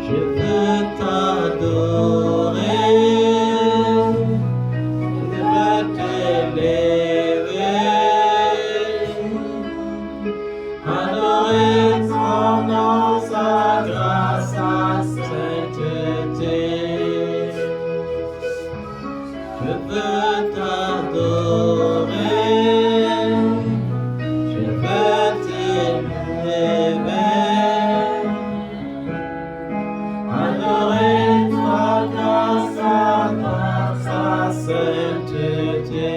Je veux t'adorer, je veux t'élever, adorer ton nom, sa grâce, sa sainteté. Je veux t'adorer, je veux t'élever, adorer ta grâce, sa sainteté.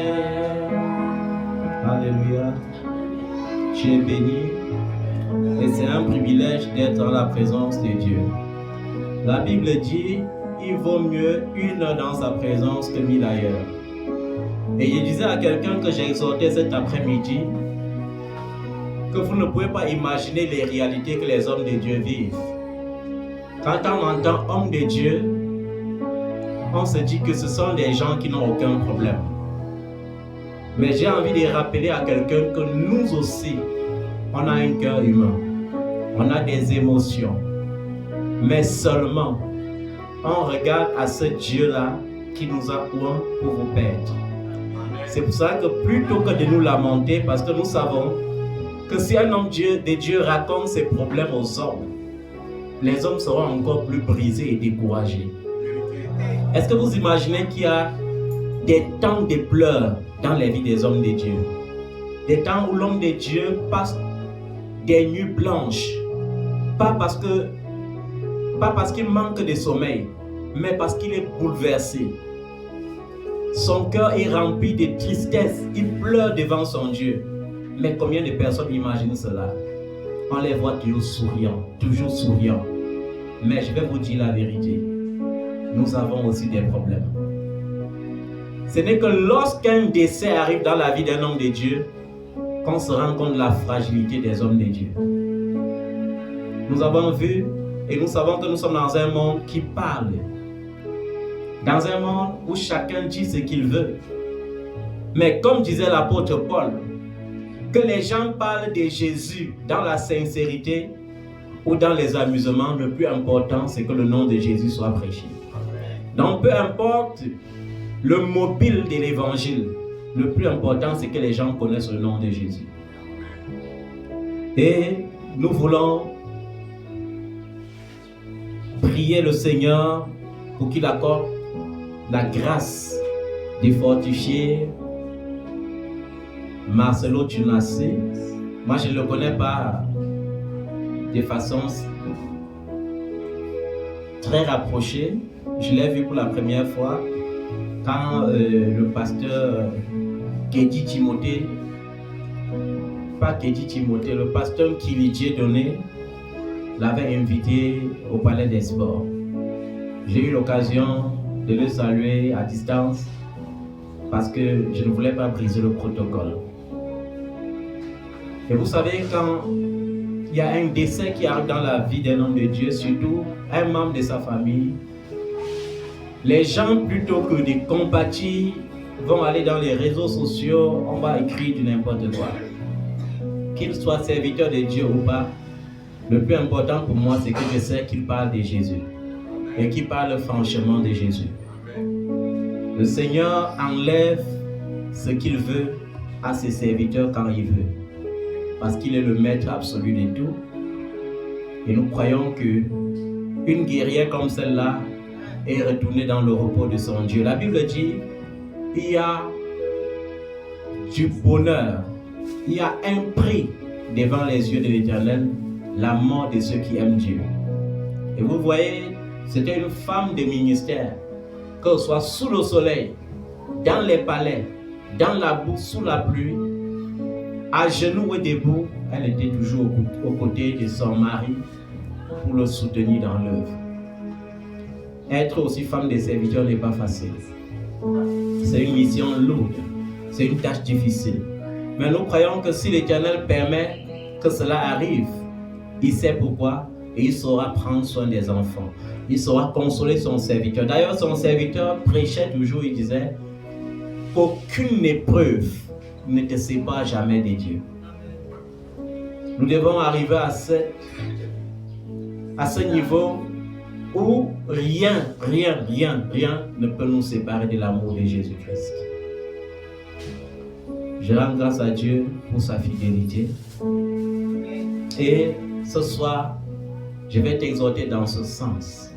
Alléluia. Tu es béni et c'est un privilège d'être en la présence de Dieu. La Bible dit, il vaut mieux une heure dans sa présence que 1000 ailleurs. Et je disais à quelqu'un que j'ai exhorté cet après-midi que vous ne pouvez pas imaginer les réalités que les hommes de Dieu vivent. Quand on entend homme de Dieu, on se dit que ce sont des gens qui n'ont aucun problème. Mais j'ai envie de rappeler à quelqu'un que nous aussi, on a un cœur humain, on a des émotions, mais seulement on regarde à ce Dieu-là qui nous a oint pour vous perdre. C'est pour ça que plutôt que de nous lamenter, parce que nous savons que si un homme de Dieu raconte ses problèmes aux hommes, les hommes seront encore plus brisés et découragés. Est-ce que vous imaginez qu'il y a des temps de pleurs dans les vies des hommes de Dieu? Des temps où l'homme de Dieu passe des nuits blanches, pas parce qu'il manque de sommeil, mais parce qu'il est bouleversé. Son cœur est rempli de tristesse, il pleure devant son Dieu. Mais combien de personnes imaginent cela? On les voit toujours souriants. Mais je vais vous dire la vérité, nous avons aussi des problèmes. Ce n'est que lorsqu'un décès arrive dans la vie d'un homme de Dieu qu'on se rend compte de la fragilité des hommes de Dieu. Nous avons vu et nous savons que nous sommes dans un monde qui parle. Dans un monde où chacun dit ce qu'il veut. Mais comme disait l'apôtre Paul, que les gens parlent de Jésus dans la sincérité ou dans les amusements, le plus important c'est que le nom de Jésus soit prêché. Donc peu importe le mobile de l'évangile, le plus important c'est que les gens connaissent le nom de Jésus. Et nous voulons prier le Seigneur pour qu'il accorde la grâce de fortifier Marcelo Tunassé. Moi je ne le connais pas de façon très rapprochée. Je l'ai vu pour la première fois quand le pasteur Kédi Timothée, le pasteur Kilidje Donné l'avait invité au Palais des Sports. J'ai eu l'occasion de le saluer à distance parce que je ne voulais pas briser le protocole. Et vous savez, quand il y a un décès qui arrive dans la vie d'un homme de Dieu, surtout un membre de sa famille, les gens, plutôt que de compatir, vont aller dans les réseaux sociaux, on va écrire du n'importe quoi. Qu'il soit serviteur de Dieu ou pas, le plus important pour moi, c'est que je sais qu'il parle de Jésus et qu'il parle franchement de Jésus. Le Seigneur enlève ce qu'il veut à ses serviteurs quand il veut, parce qu'il est le maître absolu de tout. Et nous croyons qu'une guerrière comme celle-là est retournée dans le repos de son Dieu. La Bible dit, il y a du bonheur, il y a un prix devant les yeux de l'Éternel, la mort de ceux qui aiment Dieu. Et vous voyez, c'était une femme de ministère, que ce soit sous le soleil, dans les palais, dans la boue, sous la pluie, à genoux et debout, elle était toujours aux côtés de son mari pour le soutenir dans l'œuvre. Être aussi femme de serviteur n'est pas facile. C'est une mission lourde, c'est une tâche difficile. Mais nous croyons que si l'Éternel permet que cela arrive, il sait pourquoi et il saura prendre soin des enfants. Il saura consoler son serviteur. D'ailleurs, son serviteur prêchait toujours, il disait qu'aucune épreuve ne te sépare jamais de Dieu. Nous devons arriver à ce niveau où rien ne peut nous séparer de l'amour de Jésus-Christ. Je rends grâce à Dieu pour sa fidélité. Et ce soir, je vais t'exhorter dans ce sens.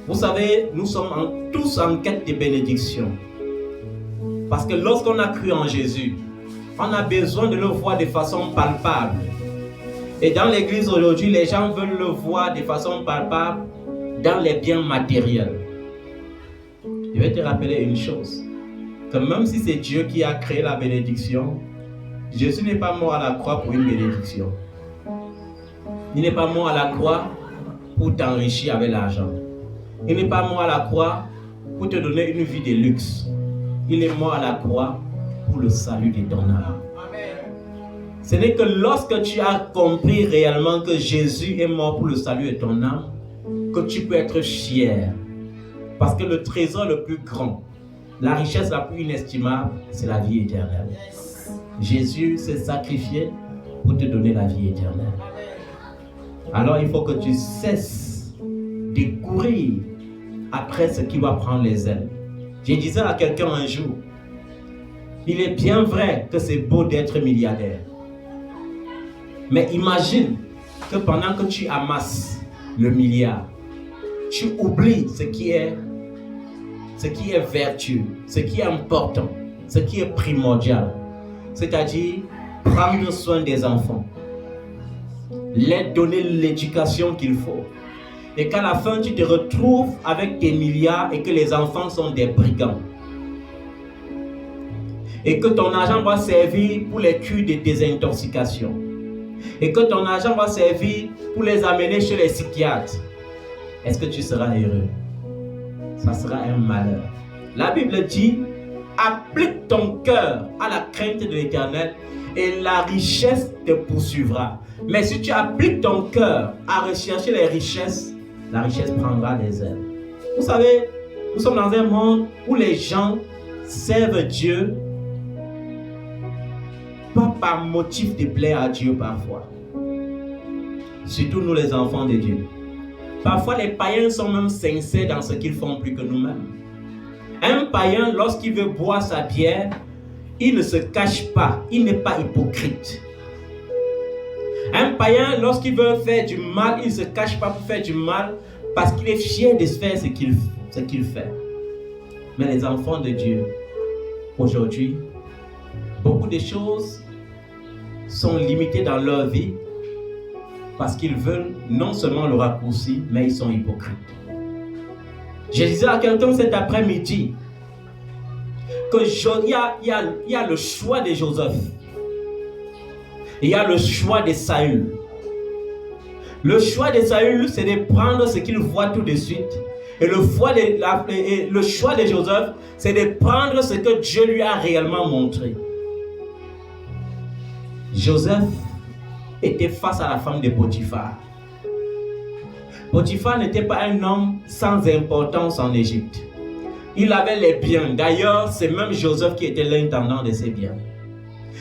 Vous savez, nous sommes tous en quête de bénédiction. Parce que lorsqu'on a cru en Jésus, on a besoin de le voir de façon palpable. Et dans l'église aujourd'hui, les gens veulent le voir de façon palpable dans les biens matériels. Je vais te rappeler une chose, que même si c'est Dieu qui a créé la bénédiction, Jésus n'est pas mort à la croix pour une bénédiction. Il n'est pas mort à la croix pour t'enrichir avec l'argent. Il n'est pas mort à la croix pour te donner une vie de luxe. Il est mort à la croix pour le salut de ton âme. Ce n'est que lorsque tu as compris réellement que Jésus est mort pour le salut de ton âme que tu peux être fier. Parce que le trésor le plus grand, la richesse la plus inestimable, c'est la vie éternelle. Jésus s'est sacrifié pour te donner la vie éternelle. Alors il faut que tu cesses de courir après ce qui va prendre les ailes. Je disais à quelqu'un un jour, il est bien vrai que c'est beau d'être milliardaire. Mais imagine que pendant que tu amasses le milliard, tu oublies ce qui est vertueux, ce qui est important, ce qui est primordial. C'est-à-dire prendre soin des enfants, leur donner l'éducation qu'il faut. Et qu'à la fin, tu te retrouves avec tes milliards et que les enfants sont des brigands. Et que ton argent va servir pour les cures de désintoxication. Et que ton argent va servir pour les amener chez les psychiatres. Est-ce que tu seras heureux? Ça sera un malheur. La Bible dit, applique ton cœur à la crainte de l'Éternel et la richesse te poursuivra. Mais si tu appliques ton cœur à rechercher les richesses, la richesse prendra des ailes. Vous savez, nous sommes dans un monde où les gens servent Dieu pas par motif de plaire à Dieu parfois. Surtout nous les enfants de Dieu. Parfois les païens sont même sincères dans ce qu'ils font plus que nous-mêmes. Un païen, lorsqu'il veut boire sa bière, il ne se cache pas, il n'est pas hypocrite. Un païen, lorsqu'il veut faire du mal, il ne se cache pas pour faire du mal parce qu'il est fier de faire ce qu'il fait. Mais les enfants de Dieu, aujourd'hui, beaucoup de choses sont limitées dans leur vie parce qu'ils veulent non seulement le raccourci, mais ils sont hypocrites. Je disais à quelqu'un cet après-midi qu'il y a le choix de Joseph. Il y a le choix de Saül. Le choix de Saül, c'est de prendre ce qu'il voit tout de suite. Et le choix de Joseph, c'est de prendre ce que Dieu lui a réellement montré. Joseph était face à la femme de Potiphar. Potiphar n'était pas un homme sans importance en Égypte. Il avait les biens. D'ailleurs, c'est même Joseph qui était l'intendant de ces biens.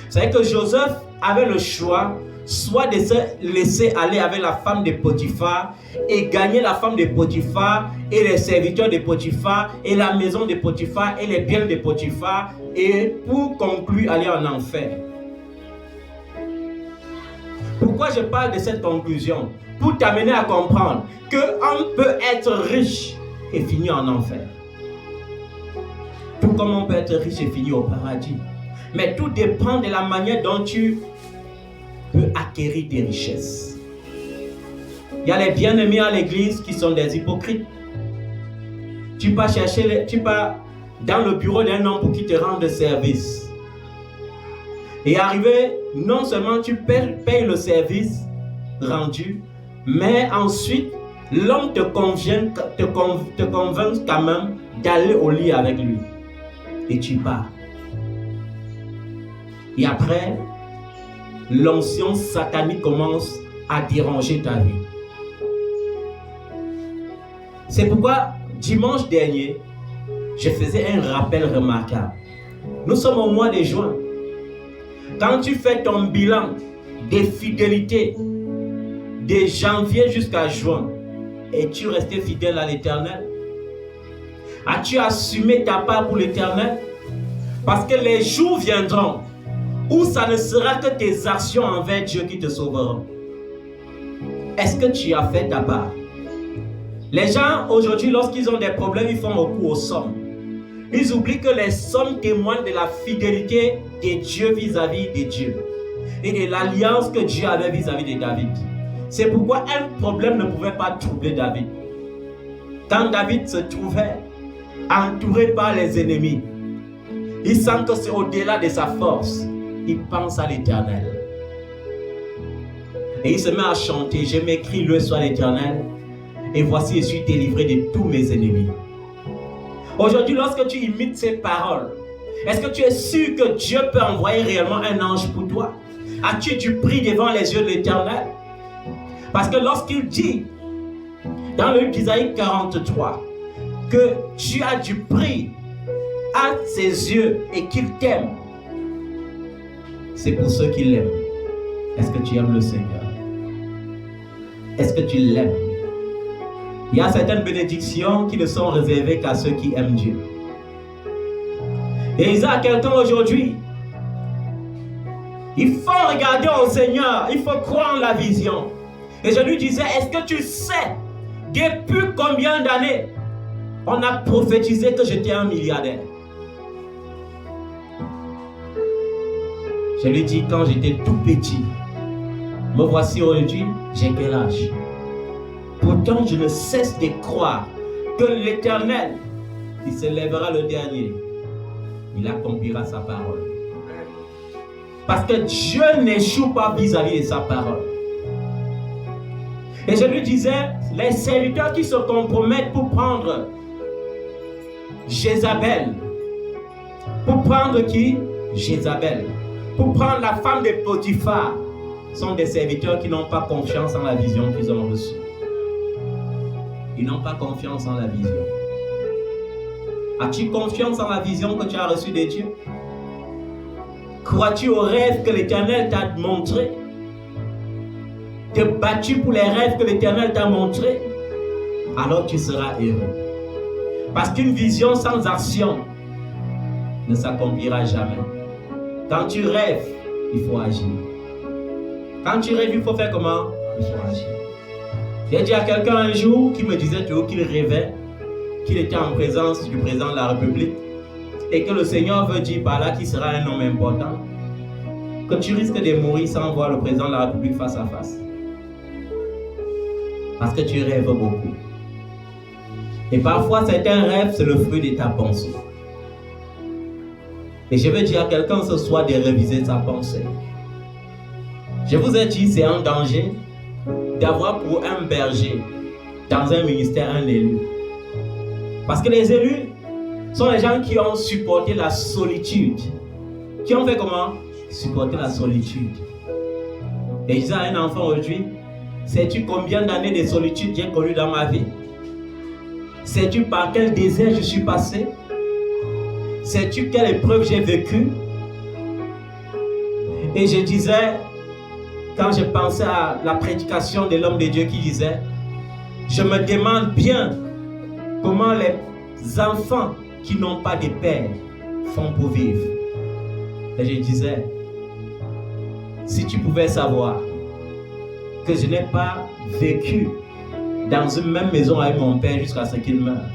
Vous savez que Joseph avait le choix soit de se laisser aller avec la femme de Potiphar et gagner la femme de Potiphar et les serviteurs de Potiphar et la maison de Potiphar et les biens de Potiphar et pour conclure aller en enfer. Pourquoi je parle de cette conclusion? Pour t'amener à comprendre qu'on peut être riche et finir en enfer. Tout comme on peut être riche et finir au paradis. Mais tout dépend de la manière dont tu peux acquérir des richesses. Il y a les bien-aimés à l'église qui sont des hypocrites. Tu pars dans le bureau d'un homme pour qu'il te rende service. Et arrivé, non seulement tu payes le service rendu, mais ensuite, l'homme te convainc quand même d'aller au lit avec lui. Et tu pars. Et après, l'onction satanique commence à déranger ta vie. C'est pourquoi, dimanche dernier, je faisais un rappel remarquable. Nous sommes au mois de juin. Quand tu fais ton bilan des fidélités de janvier jusqu'à juin, Es-tu resté fidèle à l'Éternel? As-tu assumé ta part pour l'Éternel? Parce que les jours viendront où ça ne sera que tes actions envers Dieu qui te sauveront. Est-ce que tu as fait ta part? Les gens aujourd'hui, lorsqu'ils ont des problèmes, ils font recours aux sommes. Ils oublient que les sommes témoignent de la fidélité de Dieu vis-à-vis de Dieu et de l'alliance que Dieu avait vis-à-vis de David. C'est pourquoi un problème ne pouvait pas troubler David. Quand David se trouvait entouré par les ennemis, il sent que c'est au-delà de sa force. Il pense à l'Éternel. Et il se met à chanter. Je m'écris, loué soit l'Éternel. Et voici, je suis délivré de tous mes ennemis. Aujourd'hui, lorsque tu imites ces paroles, est-ce que tu es sûr que Dieu peut envoyer réellement un ange pour toi? As-tu du prix devant les yeux de l'Éternel? Parce que lorsqu'il dit, dans le livre d'Isaïe 43, que tu as du prix à ses yeux et qu'il t'aime, c'est pour ceux qui l'aiment. Est-ce que tu aimes le Seigneur? Est-ce que tu l'aimes? Il y a certaines bénédictions qui ne sont réservées qu'à ceux qui aiment Dieu. Et il y a quelqu'un aujourd'hui, il faut regarder au Seigneur, il faut croire en la vision. Et je lui disais, est-ce que tu sais depuis combien d'années on a prophétisé que j'étais un milliardaire? Je lui dis, quand j'étais tout petit, me voici aujourd'hui, j'ai quel âge? Pourtant, je ne cesse de croire que l'Éternel, il se lèvera le dernier, il accomplira sa parole. Parce que Dieu n'échoue pas vis-à-vis de sa parole. Et je lui disais, les serviteurs qui se compromettent pour prendre Jézabel, pour prendre qui? Jézabel. Pour prendre la femme de Potiphar, sont des serviteurs qui n'ont pas confiance en la vision qu'ils ont reçue. Ils n'ont pas confiance en la vision. As-tu confiance en la vision que tu as reçue de Dieu? Crois-tu aux rêves que l'Éternel t'a montrés? T'es battu pour les rêves que l'Éternel t'a montrés? Alors tu seras heureux. Parce qu'une vision sans action ne s'accomplira jamais. Quand tu rêves, il faut agir. Quand tu rêves, il faut faire comment? Il faut agir. J'ai dit à quelqu'un un jour qui me disait toujours qu'il rêvait, qu'il était en présence du président de la République et que le Seigneur veut dire par là qu'il sera un homme important, que tu risques de mourir sans voir le président de la République face à face. Parce que tu rêves beaucoup. Et parfois, certains rêves, c'est le fruit de ta pensée. Et je veux dire à quelqu'un ce soir de réviser sa pensée. Je vous ai dit, c'est un danger d'avoir pour un berger dans un ministère un élu. Parce que les élus sont les gens qui ont supporté la solitude. Qui ont fait comment? Supporter la solitude. Et je disais à un enfant aujourd'hui, sais-tu combien d'années de solitude j'ai connu dans ma vie? Sais-tu par quel désert je suis passé? Sais-tu quelle épreuve j'ai vécue? Et je disais, quand je pensais à la prédication de l'homme de Dieu qui disait, je me demande bien comment les enfants qui n'ont pas de père font pour vivre. Et je disais, si tu pouvais savoir que je n'ai pas vécu dans une même maison avec mon père jusqu'à ce qu'il meure.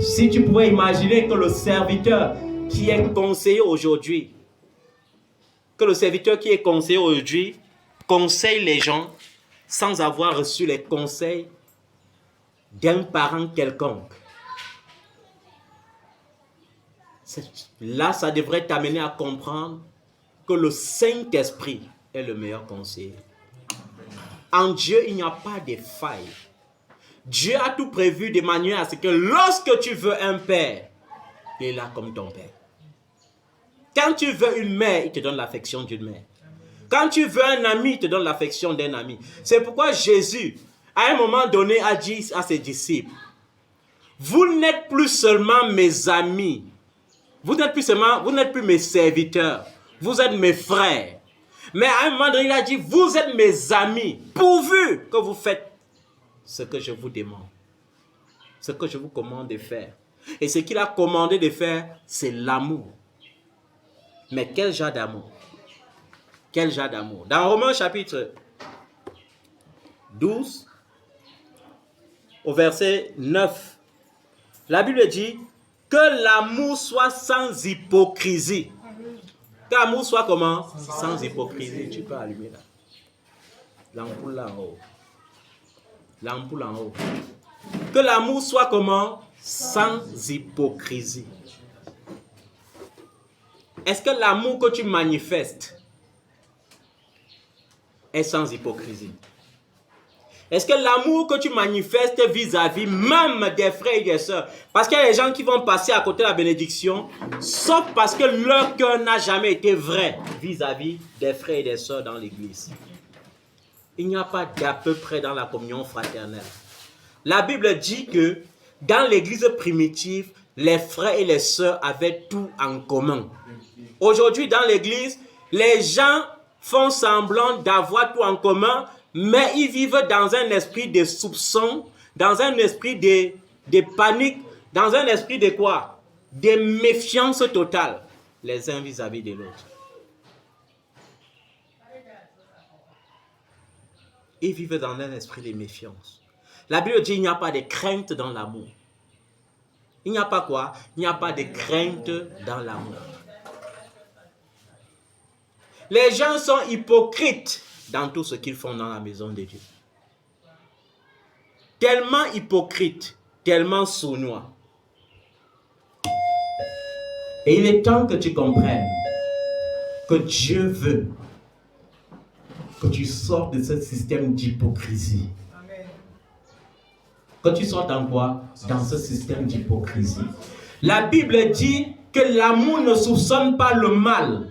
Si tu pouvais imaginer que le serviteur qui est conseillé aujourd'hui, conseille les gens sans avoir reçu les conseils d'un parent quelconque. Là, ça devrait t'amener à comprendre que le Saint-Esprit est le meilleur conseiller. En Dieu, il n'y a pas de faille. Dieu a tout prévu de manière à ce que lorsque tu veux un père, il est là comme ton père. Quand tu veux une mère, il te donne l'affection d'une mère. Quand tu veux un ami, il te donne l'affection d'un ami. C'est pourquoi Jésus, à un moment donné, a dit à ses disciples, vous n'êtes plus seulement mes amis, vous n'êtes plus mes serviteurs, vous êtes mes frères. Mais à un moment donné, il a dit, vous êtes mes amis, pourvu que vous faites ce que je vous demande, ce que je vous commande de faire. Et ce qu'il a commandé de faire, c'est l'amour. Mais quel genre d'amour? Quel genre d'amour? Dans Romains chapitre 12, au verset 9, la Bible dit que l'amour soit sans hypocrisie. Que l'amour soit comment? Sans hypocrisie. Tu peux allumer là. L'ampoule là en haut. L'ampoule en haut. Que l'amour soit comment? Sans hypocrisie. Est-ce que l'amour que tu manifestes est sans hypocrisie? Est-ce que l'amour que tu manifestes vis-à-vis même des frères et des sœurs, parce qu'il y a des gens qui vont passer à côté de la bénédiction, sauf parce que leur cœur n'a jamais été vrai vis-à-vis des frères et des sœurs dans l'église. Il n'y a pas d'à peu près dans la communion fraternelle. La Bible dit que dans l'église primitive, les frères et les sœurs avaient tout en commun. Aujourd'hui, dans l'église, les gens font semblant d'avoir tout en commun, mais ils vivent dans un esprit de soupçon, dans un esprit de panique, dans un esprit de quoi? De méfiance totale, les uns vis-à-vis de l'autre. Ils vivent dans un esprit de méfiance. La Bible dit qu'il n'y a pas de crainte dans l'amour. Il n'y a pas quoi? Il n'y a pas de crainte dans l'amour. Les gens sont hypocrites dans tout ce qu'ils font dans la maison de Dieu. Tellement hypocrites, tellement sournois. Et il est temps que tu comprennes que Dieu veut que tu sortes de ce système d'hypocrisie. Que tu sortes dans quoi? Dans ce système d'hypocrisie. La Bible dit que l'amour ne soupçonne pas le mal.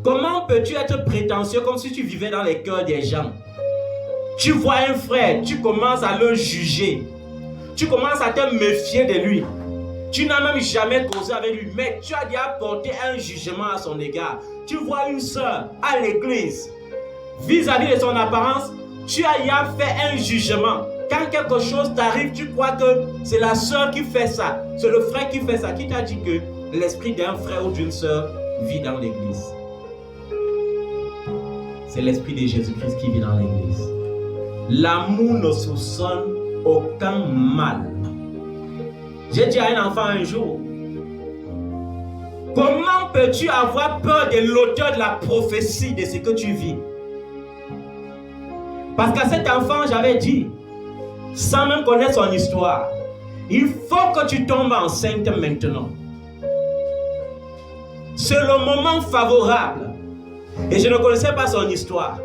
Comment peux-tu être prétentieux comme si tu vivais dans les cœurs des gens? Tu vois un frère, tu commences à le juger. Tu commences à te méfier de lui. Tu n'as même jamais causé avec lui, mais tu as déjà porté un jugement à son égard. Tu vois une sœur à l'église, vis-à-vis de son apparence, tu as déjà fait un jugement. Quand quelque chose t'arrive, tu crois que c'est la sœur qui fait ça, c'est le frère qui fait ça. Qui t'a dit que l'esprit d'un frère ou d'une sœur vit dans l'église? C'est l'esprit de Jésus-Christ qui vit dans l'église. L'amour ne soupçonne aucun mal. J'ai dit à un enfant un jour, comment peux-tu avoir peur de l'auteur de la prophétie de ce que tu vis? Parce qu'à cet enfant, j'avais dit, sans même connaître son histoire, il faut que tu tombes enceinte maintenant. C'est le moment favorable. Et je ne connaissais pas son histoire.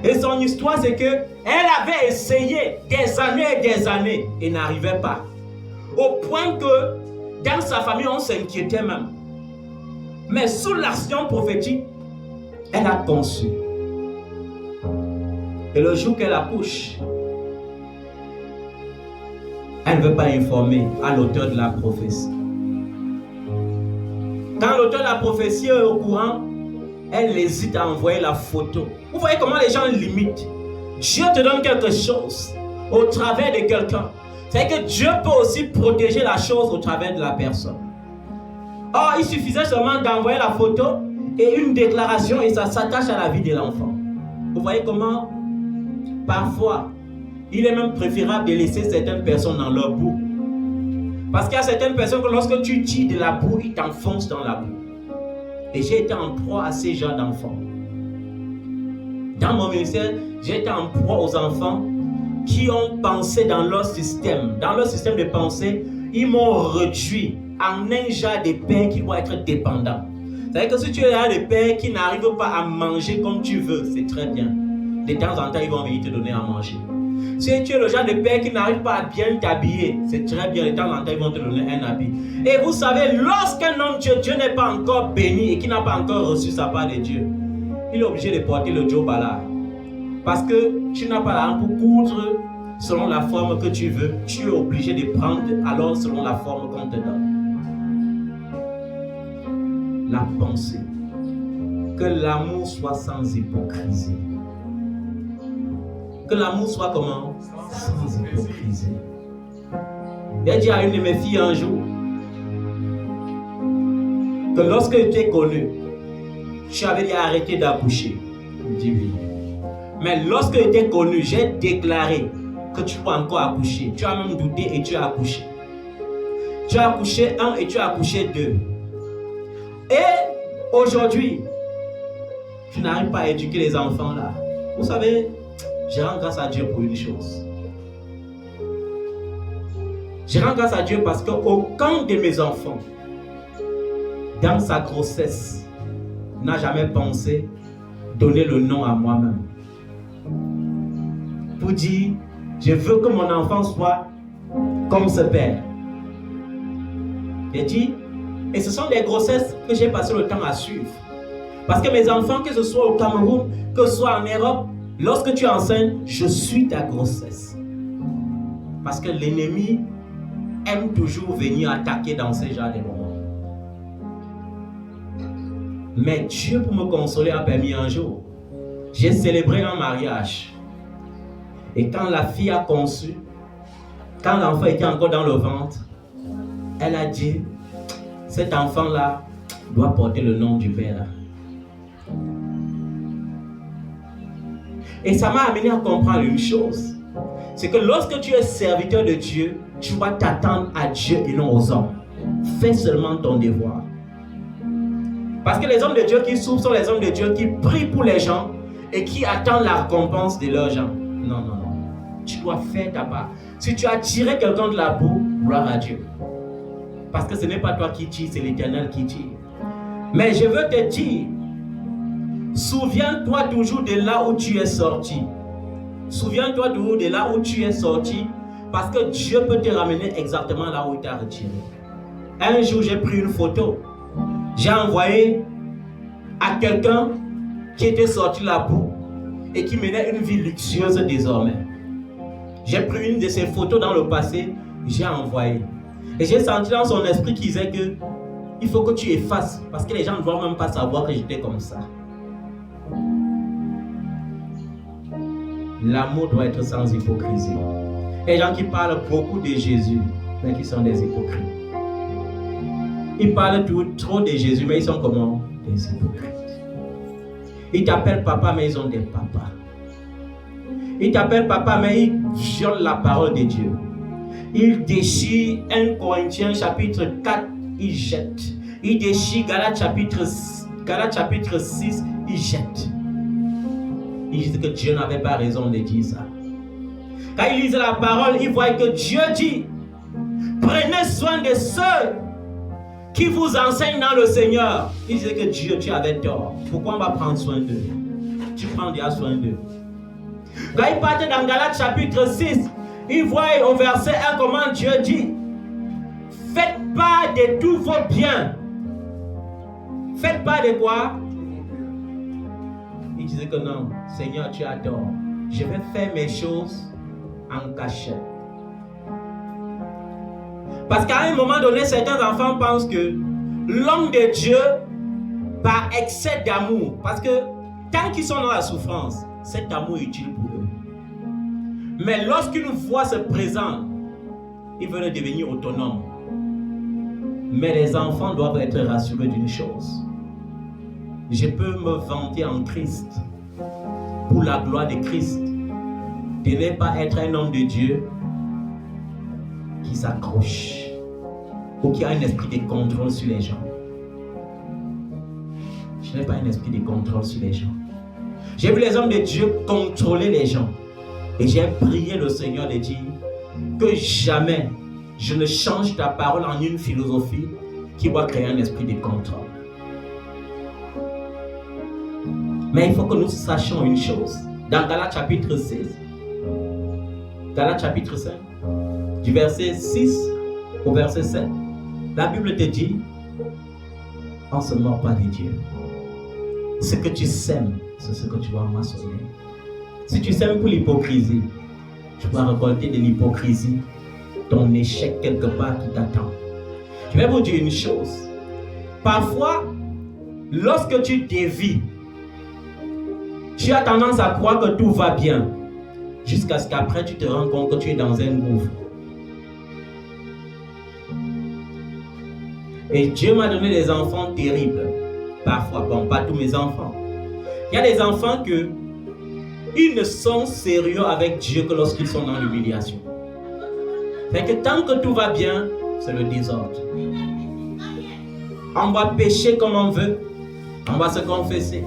Et son histoire, c'est qu'elle avait essayé des années et n'arrivait pas. Au point que dans sa famille, on s'inquiétait même. Mais sous l'action prophétique, elle a conçu. Et le jour qu'elle accouche, elle ne veut pas informer à l'auteur de la prophétie. Quand l'auteur de la prophétie est au courant, elle hésite à envoyer la photo. Vous voyez comment les gens limitent. Dieu te donne quelque chose au travers de quelqu'un. C'est que Dieu peut aussi protéger la chose au travers de la personne. Or, il suffisait seulement d'envoyer la photo et une déclaration et ça s'attache à la vie de l'enfant. Vous voyez comment parfois, il est même préférable de laisser certaines personnes dans leur boue. Parce qu'il y a certaines personnes que lorsque tu tires de la boue, ils t'enfoncent dans la boue. Et j'ai été en proie à ces genres d'enfants. Dans mon ministère, j'ai été en proie aux enfants qui ont pensé dans leur système. Dans leur système de pensée, ils m'ont réduit en un genre de père qui doit être dépendant. C'est-à-dire que si tu es un de père qui n'arrive pas à manger comme tu veux, c'est très bien. De temps en temps, ils vont venir te donner à manger. Si tu es le genre de père qui n'arrive pas à bien t'habiller, c'est très bien. De temps en temps, ils vont te donner un habit. Et vous savez, lorsqu'un homme Dieu n'est pas encore béni et qui n'a pas encore reçu sa part de Dieu, il est obligé de porter le job à l'art. Parce que tu n'as pas l'argent pour coudre selon la forme que tu veux. Tu es obligé de prendre alors selon la forme qu'on te donne. La pensée. Que l'amour soit sans hypocrisie. Que l'amour soit comment? Sans hypocrisie. J'ai dit à une de mes filles un jour que lorsque tu t'es connu, tu avais dit arrêter d'accoucher. Je dis oui. Mais lorsque tu t'es connu, j'ai déclaré que tu peux encore accoucher. Tu as même douté et tu as accouché. Tu as accouché 1 et tu as accouché 2. Et aujourd'hui, tu n'arrives pas à éduquer les enfants là. Vous savez, je rends grâce à Dieu pour une chose. Je rends grâce à Dieu parce qu'aucun de mes enfants, dans sa grossesse, n'a jamais pensé donner le nom à moi-même. Pour dire, je veux que mon enfant soit comme ce père. J'ai dit, et ce sont des grossesses que j'ai passé le temps à suivre. Parce que mes enfants, que ce soit au Cameroun, que ce soit en Europe, lorsque tu enseignes, je suis ta grossesse. Parce que l'ennemi aime toujours venir attaquer dans ces genres de moments. Mais Dieu, pour me consoler, a permis un jour. J'ai célébré un mariage. Et quand la fille a conçu, quand l'enfant était encore dans le ventre, elle a dit, cet enfant-là doit porter le nom du père. Et ça m'a amené à comprendre une chose. C'est que lorsque tu es serviteur de Dieu, tu dois t'attendre à Dieu et non aux hommes. Fais seulement ton devoir. Parce que les hommes de Dieu qui souffrent sont les hommes de Dieu qui prient pour les gens et qui attendent la récompense de leurs gens. Non, non, non. Tu dois faire ta part. Si tu as tiré quelqu'un de la boue, gloire à Dieu. Parce que ce n'est pas toi qui tire, c'est l'Éternel qui tire. Mais je veux te dire, souviens-toi toujours de là où tu es sorti. Souviens-toi toujours de là où tu es sorti, parce que Dieu peut te ramener exactement là où il t'a retiré. Un jour, j'ai pris une photo. J'ai envoyé à quelqu'un qui était sorti de la boue et qui menait une vie luxueuse désormais. J'ai pris une de ces photos dans le passé, j'ai envoyé. Et j'ai senti dans son esprit qu'il disait que il faut que tu effaces, parce que les gens ne doivent même pas savoir que j'étais comme ça. L'amour doit être sans hypocrisie. Les gens qui parlent beaucoup de Jésus, mais qui sont des hypocrites. Ils parlent trop de Jésus, mais ils sont comment? Des hypocrites. Ils t'appellent papa, mais ils ont des papas. Ils t'appellent papa, mais ils violent la parole de Dieu. Ils déchirent 1 Corinthiens chapitre 4, ils jettent. Ils déchirent Galates chapitre 6, ils jettent. Ils disent que Dieu n'avait pas raison de dire ça. Quand ils lisent la parole, ils voient que Dieu dit, prenez soin de ceux qui vous enseignent dans le Seigneur. Ils disaient que Dieu, tu avais tort. Pourquoi on va prendre soin d'eux? Tu prends déjà soin d'eux. Quand ils partent dans Galates chapitre 6, ils voient au verset 1 comment Dieu dit, faites part de tous vos biens. Faites part de quoi? Il disait que non, Seigneur, tu as tort. Je vais faire mes choses en cachette. Parce qu'à un moment donné, certains enfants pensent que l'homme de Dieu, par excès d'amour, parce que tant qu'ils sont dans la souffrance, cet amour est utile pour eux. Mais lorsqu'une voix se présente, ils veulent devenir autonomes. Mais les enfants doivent être rassurés d'une chose. Je peux me vanter en Christ, pour la gloire de Christ, de ne pas être un homme de Dieu qui s'accroche ou qui a un esprit de contrôle sur les gens. Je n'ai pas un esprit de contrôle sur les gens. J'ai vu les hommes de Dieu contrôler les gens. Et j'ai prié le Seigneur de dire que jamais je ne change ta parole en une philosophie qui va créer un esprit de contrôle. Mais il faut que nous sachions une chose. Dans Galates chapitre 6, Galates chapitre 5, du verset 6 au verset 7, la Bible te dit, on ne se mord pas de Dieu. Ce que tu sèmes, c'est ce que tu vas moissonner. Si tu sèmes pour l'hypocrisie, tu vas récolter de l'hypocrisie, ton échec quelque part qui t'attend. Je vais vous dire une chose. Parfois, lorsque tu dévies, tu as tendance à croire que tout va bien. jusqu'à ce qu'après tu te rends compte que tu es dans un gouffre. Et Dieu m'a donné des enfants terribles. Parfois, bon, pas tous mes enfants. Il y a des enfants ils ne sont sérieux avec Dieu que lorsqu'ils sont dans l'humiliation. Fait que tant que tout va bien, c'est le désordre. On va pécher comme on veut, on va se confesser.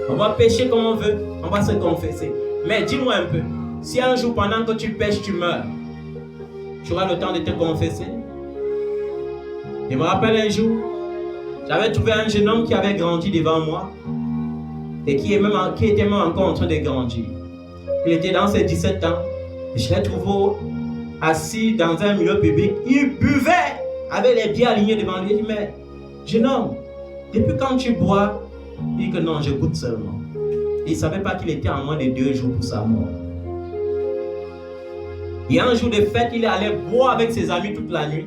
On va pécher comme on veut, on va se confesser. Mais dis-moi un peu, si un jour pendant que tu pêches, tu meurs, tu auras le temps de te confesser? Je me rappelle un jour, j'avais trouvé un jeune homme qui avait grandi devant moi et qui était même encore en train de grandir. Il était dans ses 17 ans. Je l'ai trouvé assis dans un milieu public. Il buvait avec les pieds alignés devant lui. Il dit, mais jeune homme, depuis quand tu bois? Il dit que non, je goûte seulement. Il ne savait pas qu'il était en moins de 2 jours pour sa mort. Et un jour de fête, il est allé boire avec ses amis toute la nuit.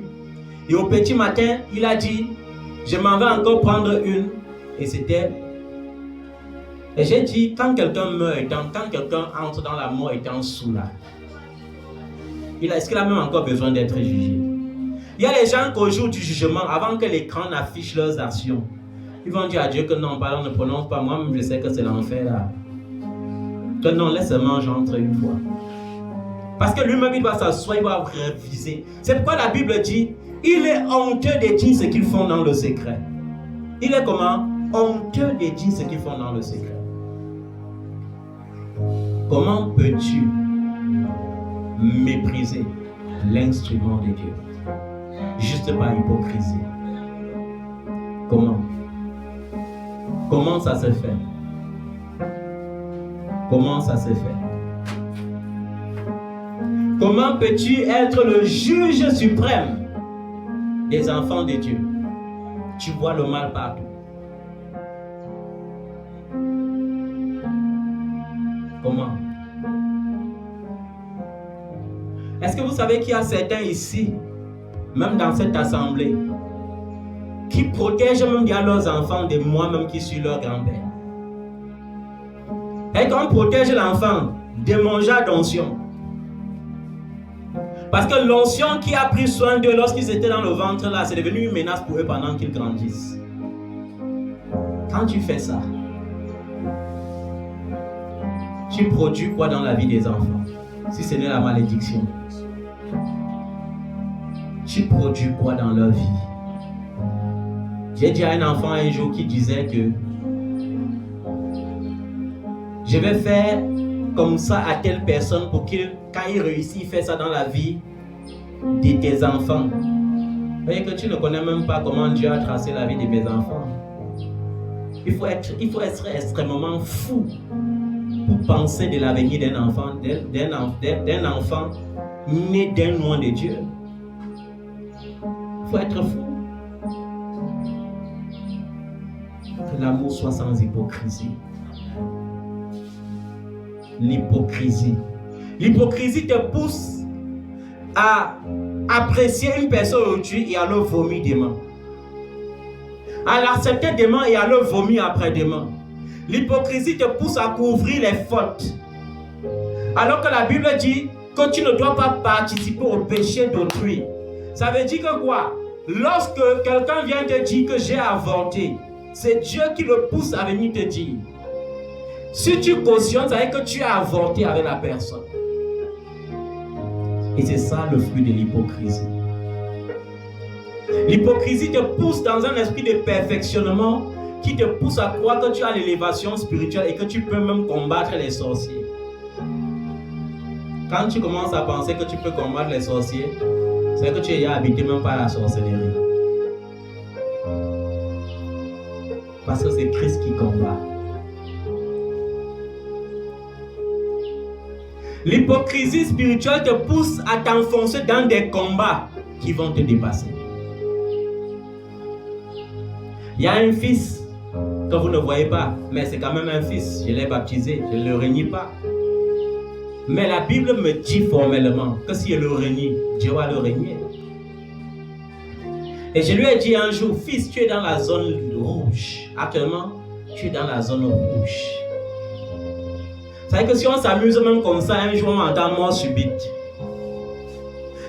Et au petit matin, il a dit, je m'en vais encore prendre une. Et c'était... Et j'ai dit, quand quelqu'un meurt, quand quelqu'un entre dans la mort étant sous là, est-ce qu'il a même encore besoin d'être jugé? Il y a des gens qu'au jour du jugement, avant que l'écran n'affiche leurs actions, ils vont dire à Dieu que non, pardon, ne prononce pas, moi-même je sais que c'est l'enfer là. Que non, laisse-moi j'entre une fois. Parce que lui-même il va s'asseoir, il va réviser. C'est pourquoi la Bible dit, il est honteux de dire ce qu'ils font dans le secret. Il est comment? Honteux de dire ce qu'ils font dans le secret. Comment peux-tu mépriser l'instrument de Dieu? Juste par hypocrisie. Comment? Comment ça se fait? Comment ça se fait? Comment peux-tu être le juge suprême des enfants de Dieu? Tu vois le mal partout. Comment? Est-ce que vous savez qu'il y a certains ici, même dans cette assemblée, qui protègent même bien leurs enfants de moi-même qui suis leur grand-père? Et qu'on protège l'enfant de mon genre d'onction. Parce que l'onction qui a pris soin d'eux lorsqu'ils étaient dans le ventre là, c'est devenu une menace pour eux pendant qu'ils grandissent. Quand tu fais ça, tu produis quoi dans la vie des enfants? Si ce n'est la malédiction. Tu produis quoi dans leur vie? J'ai dit à un enfant un jour qui disait que je vais faire comme ça à telle personne pour qu'il, quand il réussit, il fait ça dans la vie de tes enfants. Vous voyez que tu ne connais même pas comment Dieu a tracé la vie de tes enfants. Il faut être extrêmement fou pour penser de l'avenir d'un enfant, d'un enfant né d'un loin de Dieu. Il faut être fou. Que l'amour soit sans hypocrisie. L'hypocrisie. L'hypocrisie te pousse à apprécier une personne aujourd'hui et à le vomir demain. À l'accepter demain et à le vomir après-demain. L'hypocrisie te pousse à couvrir les fautes. Alors que la Bible dit que tu ne dois pas participer au péché d'autrui. Ça veut dire que quoi? Lorsque quelqu'un vient te dire que j'ai avorté, c'est Dieu qui le pousse à venir te dire. Si tu cautionnes, ça veut dire que tu as avorté avec la personne. Et c'est ça le fruit de l'hypocrisie. L'hypocrisie te pousse dans un esprit de perfectionnement qui te pousse à croire que tu as l'élévation spirituelle et que tu peux même combattre les sorciers. Quand tu commences à penser que tu peux combattre les sorciers, c'est que tu es habité même par la sorcellerie. Parce que c'est Christ qui combat. L'hypocrisie spirituelle te pousse à t'enfoncer dans des combats qui vont te dépasser. Il y a un fils que vous ne voyez pas, mais c'est quand même un fils. Je l'ai baptisé, je ne le renie pas. Mais la Bible me dit formellement que si je le renie, Dieu va le régner. Et je lui ai dit un jour, fils, tu es dans la zone rouge. Actuellement, tu es dans la zone rouge. C'est que si on s'amuse même comme ça, un jour on entend mort subite.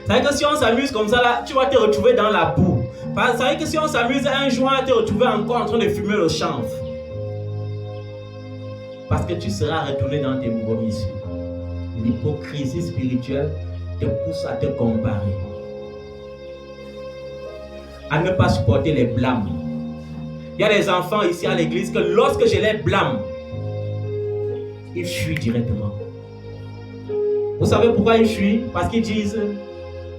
C'est que si on s'amuse comme ça, là, tu vas te retrouver dans la boue. C'est que si on s'amuse un jour, on va te retrouver encore en train de fumer le chanvre. Parce que tu seras retourné dans tes vomissures. L'hypocrisie spirituelle te pousse à te comparer, à ne pas supporter les blâmes. Il y a des enfants ici à l'église que lorsque je les blâme, ils fuient directement. Vous savez pourquoi ils fuient? Parce qu'ils disent,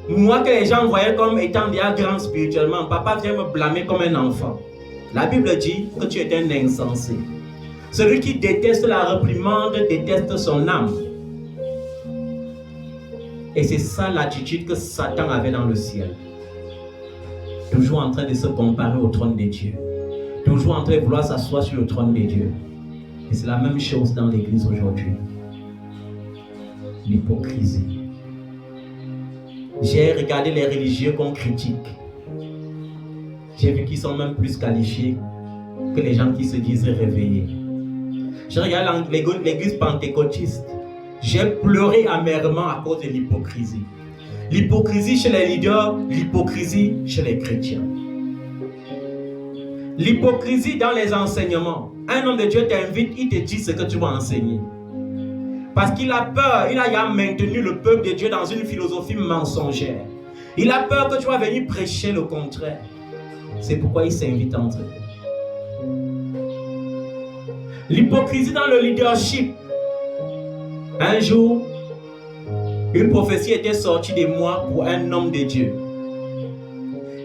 moi que les gens voyaient comme étant déjà grand spirituellement, papa vient me blâmer comme un enfant. La Bible dit que tu es un insensé. Celui qui déteste la réprimande déteste son âme. Et c'est ça l'attitude que Satan avait dans le ciel. Toujours en train de se comparer au trône de Dieu. Toujours en train de vouloir s'asseoir sur le trône de Dieu. Et c'est la même chose dans l'église aujourd'hui. L'hypocrisie. J'ai regardé les religieux qu'on critique. J'ai vu qu'ils sont même plus qualifiés que les gens qui se disent réveillés. J'ai regardé l'église pentecôtiste. J'ai pleuré amèrement à cause de l'hypocrisie. L'hypocrisie chez les leaders, l'hypocrisie chez les chrétiens. L'hypocrisie dans les enseignements. Un homme de Dieu t'invite, il te dit ce que tu vas enseigner. Parce qu'il a peur, il a maintenu le peuple de Dieu dans une philosophie mensongère. Il a peur que tu vas venir prêcher le contraire. C'est pourquoi il s'invite entre eux. L'hypocrisie dans le leadership. Un jour, une prophétie était sortie de moi pour un homme de Dieu.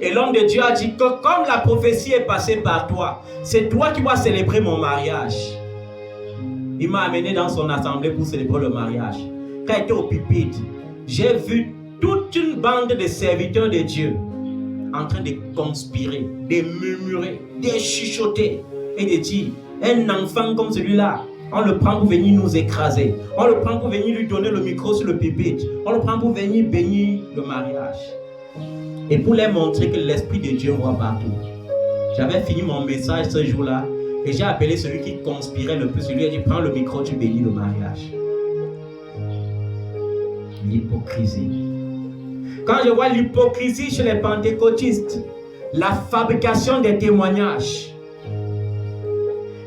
Et l'homme de Dieu a dit que comme la prophétie est passée par toi, c'est toi qui vas célébrer mon mariage. Il m'a amené dans son assemblée pour célébrer le mariage. Quand il était au pupitre, j'ai vu toute une bande de serviteurs de Dieu en train de conspirer, de murmurer, de chuchoter et de dire, un enfant comme celui-là, on le prend pour venir nous écraser. On le prend pour venir lui donner le micro sur le pupitre. On le prend pour venir bénir le mariage. Et pour leur montrer que l'Esprit de Dieu voit partout. J'avais fini mon message ce jour-là et j'ai appelé celui qui conspirait le plus. Je lui ai dit, prends le micro, tu bénis le mariage. L'hypocrisie. Quand je vois l'hypocrisie chez les pentecôtistes, la fabrication des témoignages.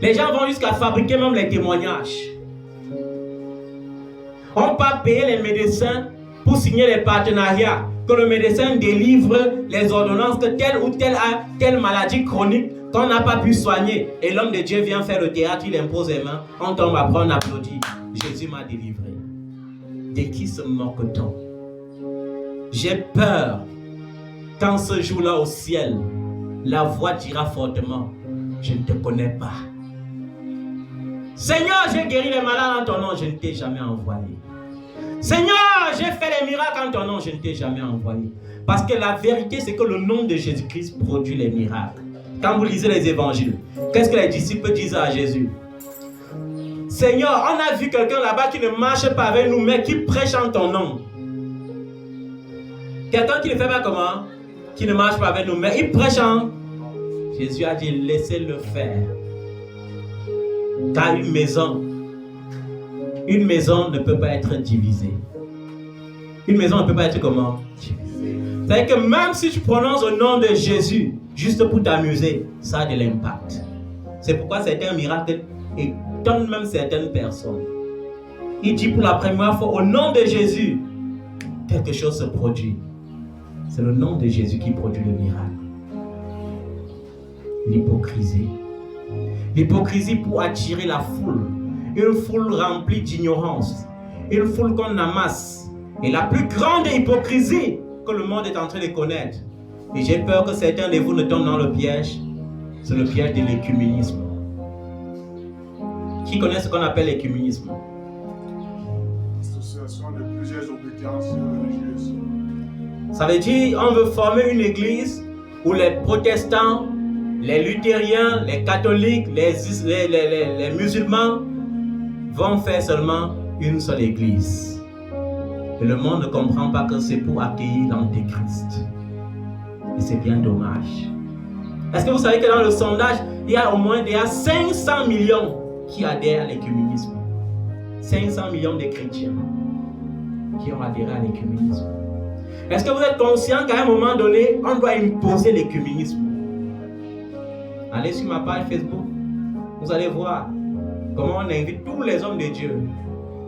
Les gens vont jusqu'à fabriquer même les témoignages. On peut payer les médecins pour signer les partenariats, que le médecin délivre les ordonnances que telle ou telle maladie chronique qu'on n'a pas pu soigner. Et l'homme de Dieu vient faire le théâtre, il impose les mains, on tombe après, on applaudit. Jésus m'a délivré. De qui se moque-t-on? J'ai peur quand ce jour-là au ciel, la voix dira fortement, je ne te connais pas. Seigneur, j'ai guéri les malades en ton nom, je ne t'ai jamais envoyé. Seigneur, j'ai fait les miracles en ton nom, je ne t'ai jamais envoyé. Parce que la vérité, c'est que le nom de Jésus-Christ produit les miracles. Quand vous lisez les évangiles, qu'est-ce que les disciples disent à Jésus? Seigneur, on a vu quelqu'un là-bas qui ne marche pas avec nous, mais qui prêche en ton nom. Quelqu'un qui ne fait pas comment? Qui ne marche pas avec nous, mais il prêche en... Jésus a dit, laissez-le faire. Car une maison ne peut pas être divisée. Une maison ne peut pas être comment? Divisée. C'est-à-dire que même si tu prononces le nom de Jésus, juste pour t'amuser, ça a de l'impact. C'est pourquoi certains miracles étonnent même certaines personnes. Il dit pour la première fois, au nom de Jésus, quelque chose se produit. C'est le nom de Jésus qui produit le miracle. L'hypocrisie. L'hypocrisie pour attirer la foule. Une foule remplie d'ignorance. Une foule qu'on amasse. Et la plus grande hypocrisie que le monde est en train de connaître. Et j'ai peur que certains de vous ne tombent dans le piège. C'est le piège de l'écuménisme. Qui connaît ce qu'on appelle l'écuménisme? L'association de plusieurs obédiences religieuses. Ça veut dire on veut former une église où les protestants, les luthériens, les catholiques, les musulmans vont faire seulement une seule église. Et le monde ne comprend pas que c'est pour accueillir l'antéchrist. Et c'est bien dommage. Est-ce que vous savez que dans le sondage, il y a au moins 500 millions qui adhèrent à l'écuménisme? 500 millions de chrétiens qui ont adhéré à l'écuménisme. Est-ce que vous êtes conscient qu'à un moment donné, on doit imposer l'écuménisme? Allez sur ma page Facebook, vous allez voir comment on invite tous les hommes de Dieu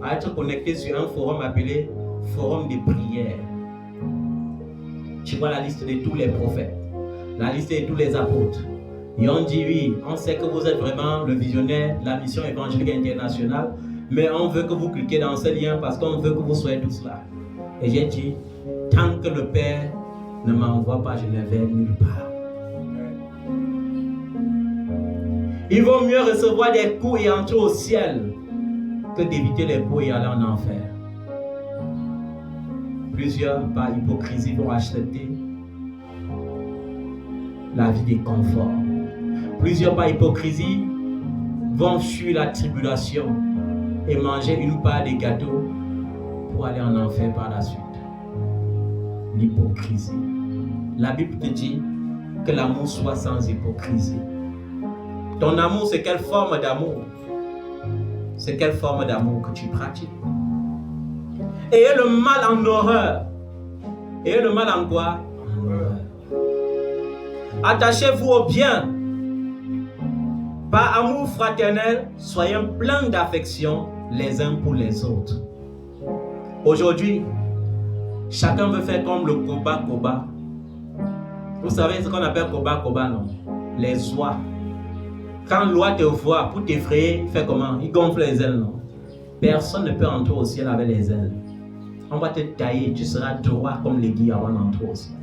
à être connectés sur un forum appelé Forum de prière. Tu vois la liste de tous les prophètes, la liste de tous les apôtres. Et on dit oui, on sait que vous êtes vraiment le visionnaire de la mission évangélique internationale, mais on veut que vous cliquiez dans ce lien parce qu'on veut que vous soyez tous là. Et j'ai dit, tant que le Père ne m'envoie pas, je ne vais nulle part. Il vaut mieux recevoir des coups et entrer au ciel que d'éviter les coups et aller en enfer. Plusieurs, par hypocrisie, vont accepter la vie de confort. Plusieurs, par hypocrisie, vont fuir la tribulation et manger une part de gâteau pour aller en enfer par la suite. L'hypocrisie. La Bible te dit que l'amour soit sans hypocrisie. Ton amour, c'est quelle forme d'amour? C'est quelle forme d'amour que tu pratiques? Ayez le mal en horreur. Ayez le mal en quoi? En horreur. Attachez-vous au bien. Par amour fraternel, soyez pleins d'affection les uns pour les autres. Aujourd'hui, chacun veut faire comme le Koba. Vous savez ce qu'on appelle Koba, non? Les oies. Quand l'oie te voit pour t'effrayer, il fait comment? Il gonfle les ailes, non? Personne ne peut entrer au ciel avec les ailes. On va te tailler, tu seras droit comme l'aiguille avant d'entrer au ciel.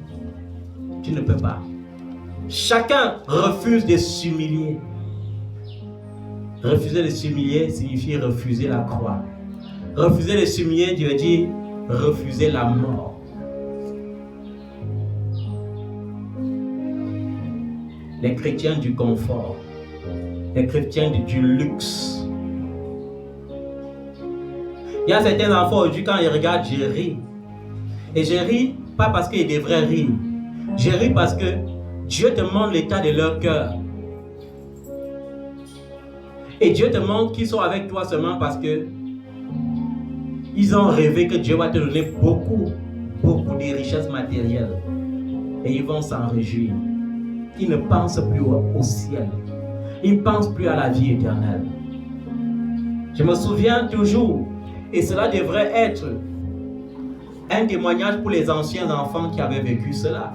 Tu ne peux pas. Chacun refuse de s'humilier. Refuser de s'humilier signifie refuser la croix. Refuser de s'humilier, Dieu dit, refuser la mort. Les chrétiens du confort, les chrétiens du luxe. Il y a certains enfants aujourd'hui, quand ils regardent, je ris. Et je ris pas parce qu'ils devraient rire. Je ris parce que Dieu te montre l'état de leur cœur. Et Dieu te montre qu'ils sont avec toi seulement parce que ils ont rêvé que Dieu va te donner beaucoup de richesses matérielles. Et ils vont s'en réjouir. Ils ne pensent plus au ciel. Ils ne pensent plus à la vie éternelle. Je me souviens toujours, et cela devrait être un témoignage pour les anciens enfants qui avaient vécu cela.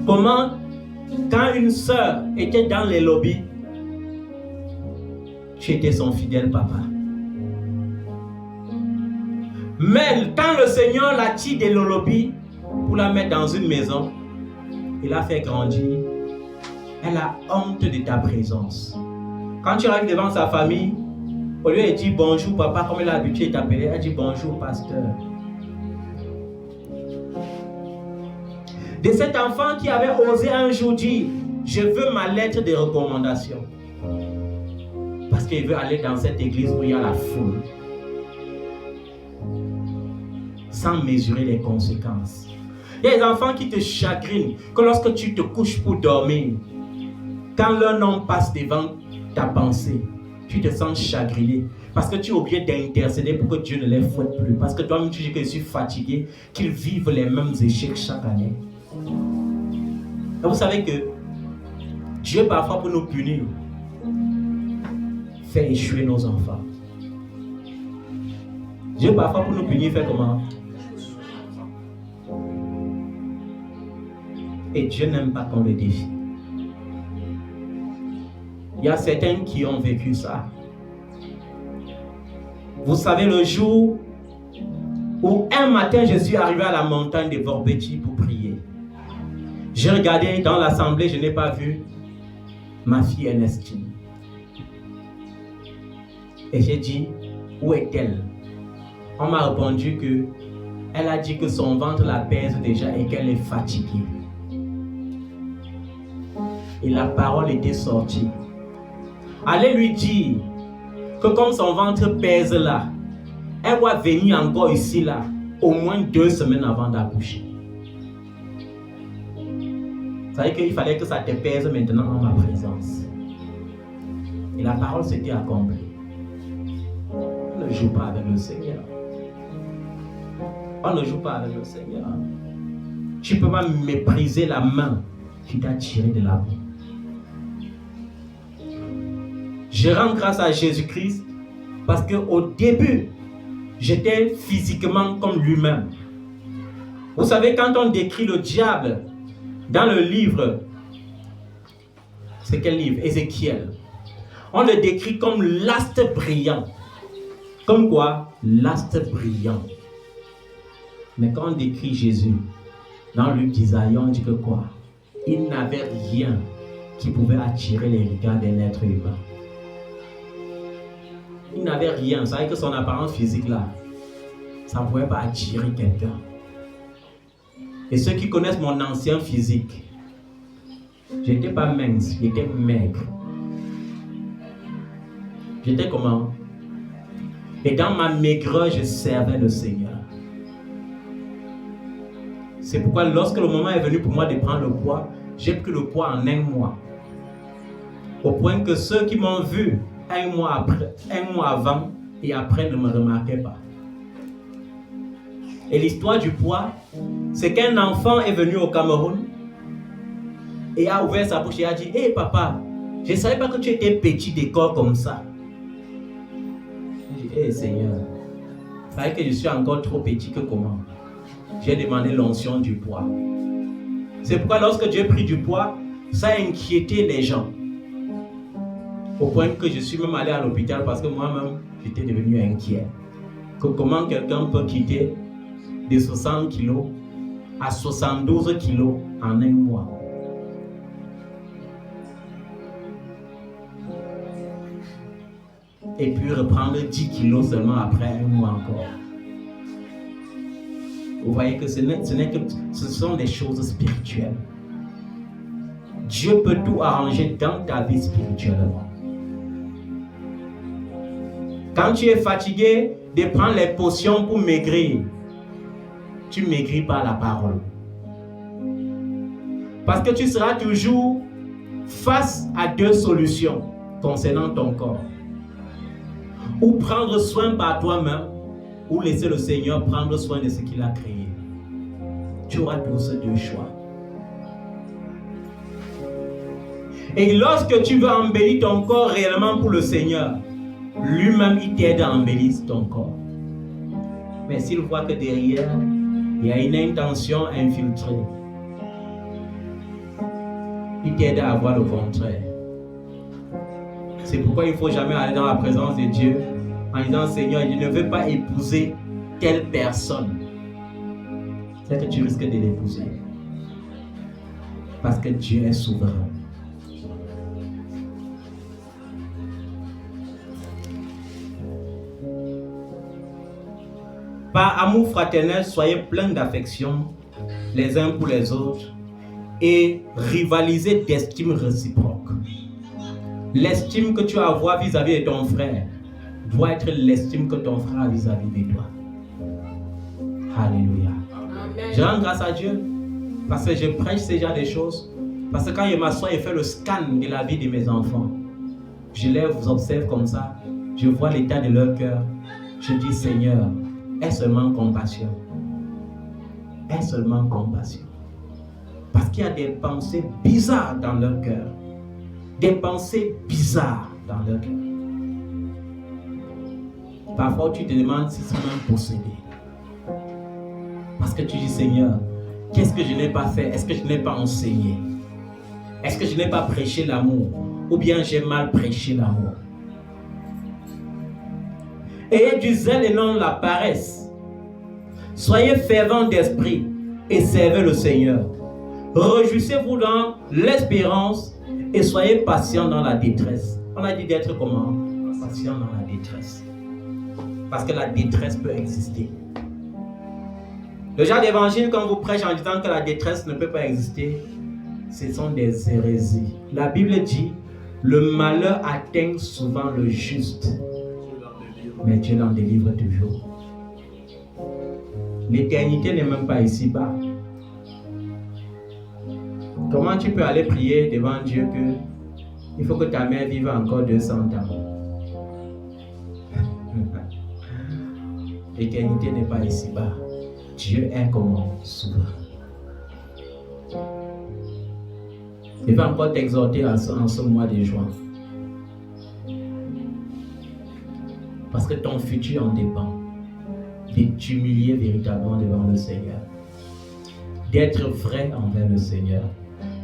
Comment, quand une sœur était dans les lobbies, tu étais son fidèle papa. Mais quand le Seigneur l'a tiré des lobbies pour la mettre dans une maison, il l'a fait grandir. Elle a honte de ta présence. Quand tu arrives devant sa famille, au lieu de dire bonjour papa, comme elle a l'habitude de t'appeler, elle dit bonjour pasteur. De cet enfant qui avait osé un jour dire, je veux ma lettre de recommandation. Parce qu'il veut aller dans cette église où il y a la foule. Sans mesurer les conséquences. Il y a des enfants qui te chagrinent que lorsque tu te couches pour dormir, quand leur nom passe devant ta pensée, tu te sens chagriné parce que tu es obligé d'intercéder pour que Dieu ne les fouette plus. Parce que toi-même tu dis que je suis fatigué, qu'ils vivent les mêmes échecs chaque année. Et vous savez que Dieu parfois pour nous punir fait échouer nos enfants. Dieu parfois pour nous punir fait comment? Et Dieu n'aime pas qu'on le défie. Il y a certains qui ont vécu ça. Vous savez, le jour où un matin je suis arrivé à la montagne de Vorbeti pour prier, j'ai regardé dans l'assemblée, je n'ai pas vu ma fille Ernestine. Et j'ai dit, où est-elle? On m'a répondu que elle a dit que son ventre la pèse déjà et qu'elle est fatiguée. Et la parole était sortie. Allez lui dire que comme son ventre pèse là, elle va venir encore ici là, au moins 2 semaines avant d'accoucher. Ça veut dire qu'il fallait que ça te pèse maintenant en ma présence. Et la parole s'était accomplie. On ne joue pas avec le Seigneur. On ne joue pas avec le Seigneur. Tu ne peux pas mépriser la main qui t'a tiré de la boue. Je rends grâce à Jésus-Christ parce qu'au début, j'étais physiquement comme lui-même. Vous savez, quand on décrit le diable dans le livre, c'est quel livre? Ézéchiel. On le décrit comme l'astre brillant. Comme quoi? L'astre brillant. Mais quand on décrit Jésus, dans Luc d'Isaïe, on dit que quoi? Il n'avait rien qui pouvait attirer les regards d'un être humain. Il n'avait rien. Vous savez que son apparence physique là, ça ne pouvait pas attirer quelqu'un. Et ceux qui connaissent mon ancien physique, j'étais pas mince, j'étais maigre. J'étais comment? Et dans ma maigreur, je servais le Seigneur. C'est pourquoi lorsque le moment est venu pour moi de prendre le poids, j'ai pris le poids en 1 mois. Au point que ceux qui m'ont vu 1 mois après, 1 mois avant et après ne me remarquaient pas. Et l'histoire du poids, c'est qu'un enfant est venu au Cameroun et a ouvert sa bouche et a dit « Hé papa, je ne savais pas que tu étais petit de corps comme ça. » J'ai dit « Hé Seigneur, il fallait que je suis encore trop petit que comment ?» J'ai demandé l'onction du poids. C'est pourquoi lorsque j'ai pris du poids, ça a inquiété les gens. Au point que je suis même allé à l'hôpital parce que moi-même, j'étais devenu inquiet. Que comment quelqu'un peut quitter de 60 kilos à 72 kilos en 1 mois. Et puis reprendre 10 kilos seulement après 1 mois encore. Vous voyez que ce sont des choses spirituelles. Dieu peut tout arranger dans ta vie spirituellement. Quand tu es fatigué de prendre les potions pour maigrir, tu maigris par la parole. Parce que tu seras toujours face à 2 solutions concernant ton corps. Ou prendre soin par toi-même, ou laisser le Seigneur prendre soin de ce qu'il a créé. Tu auras tous ces 2 choix. Et lorsque tu veux embellir ton corps réellement pour le Seigneur, lui-même il t'aide à embellir ton corps. Mais s'il voit que derrière, il y a une intention infiltrée, il t'aide à avoir le contraire. C'est pourquoi il ne faut jamais aller dans la présence de Dieu en disant Seigneur, je ne veux pas épouser telle personne. C'est que tu risques de l'épouser. Parce que Dieu est souverain. Par amour fraternel, soyez pleins d'affection les uns pour les autres et rivalisez d'estime réciproque. L'estime que tu as à avoir vis-à-vis de ton frère doit être l'estime que ton frère a vis-à-vis de toi. Alléluia. Amen. Je rends grâce à Dieu parce que je prêche ce genre de choses. Parce que quand je m'assois et fais le scan de la vie de mes enfants, je les observe comme ça, je vois l'état de leur cœur. Je dis Seigneur, aie seulement compassion. Aie seulement compassion. Parce qu'il y a des pensées bizarres dans leur cœur. Des pensées bizarres dans leur cœur. Parfois tu te demandes si c'est même possédé. Parce que tu dis Seigneur, qu'est-ce que je n'ai pas fait? Est-ce que je n'ai pas enseigné? Est-ce que je n'ai pas prêché l'amour? Ou bien j'ai mal prêché l'amour? Ayez du zèle et non la paresse. Soyez fervents d'esprit et servez le Seigneur. Réjouissez-vous dans l'espérance et soyez patients dans la détresse. On a dit d'être comment? Patient dans la détresse. Parce que la détresse peut exister. Le genre d'évangile qu'on vous prêche en disant que la détresse ne peut pas exister, ce sont des hérésies. La Bible dit, le malheur atteint souvent le juste, mais Dieu l'en délivre toujours. L'éternité n'est même pas ici-bas. Comment tu peux aller prier devant Dieu que il faut que ta mère vive encore 200 ans? L'éternité n'est pas ici-bas. Dieu est comment? Souverain. Je vais encore t'exhorter en ce mois de juin. Parce que ton futur en dépend. De t'humilier véritablement devant le Seigneur. D'être vrai envers le Seigneur.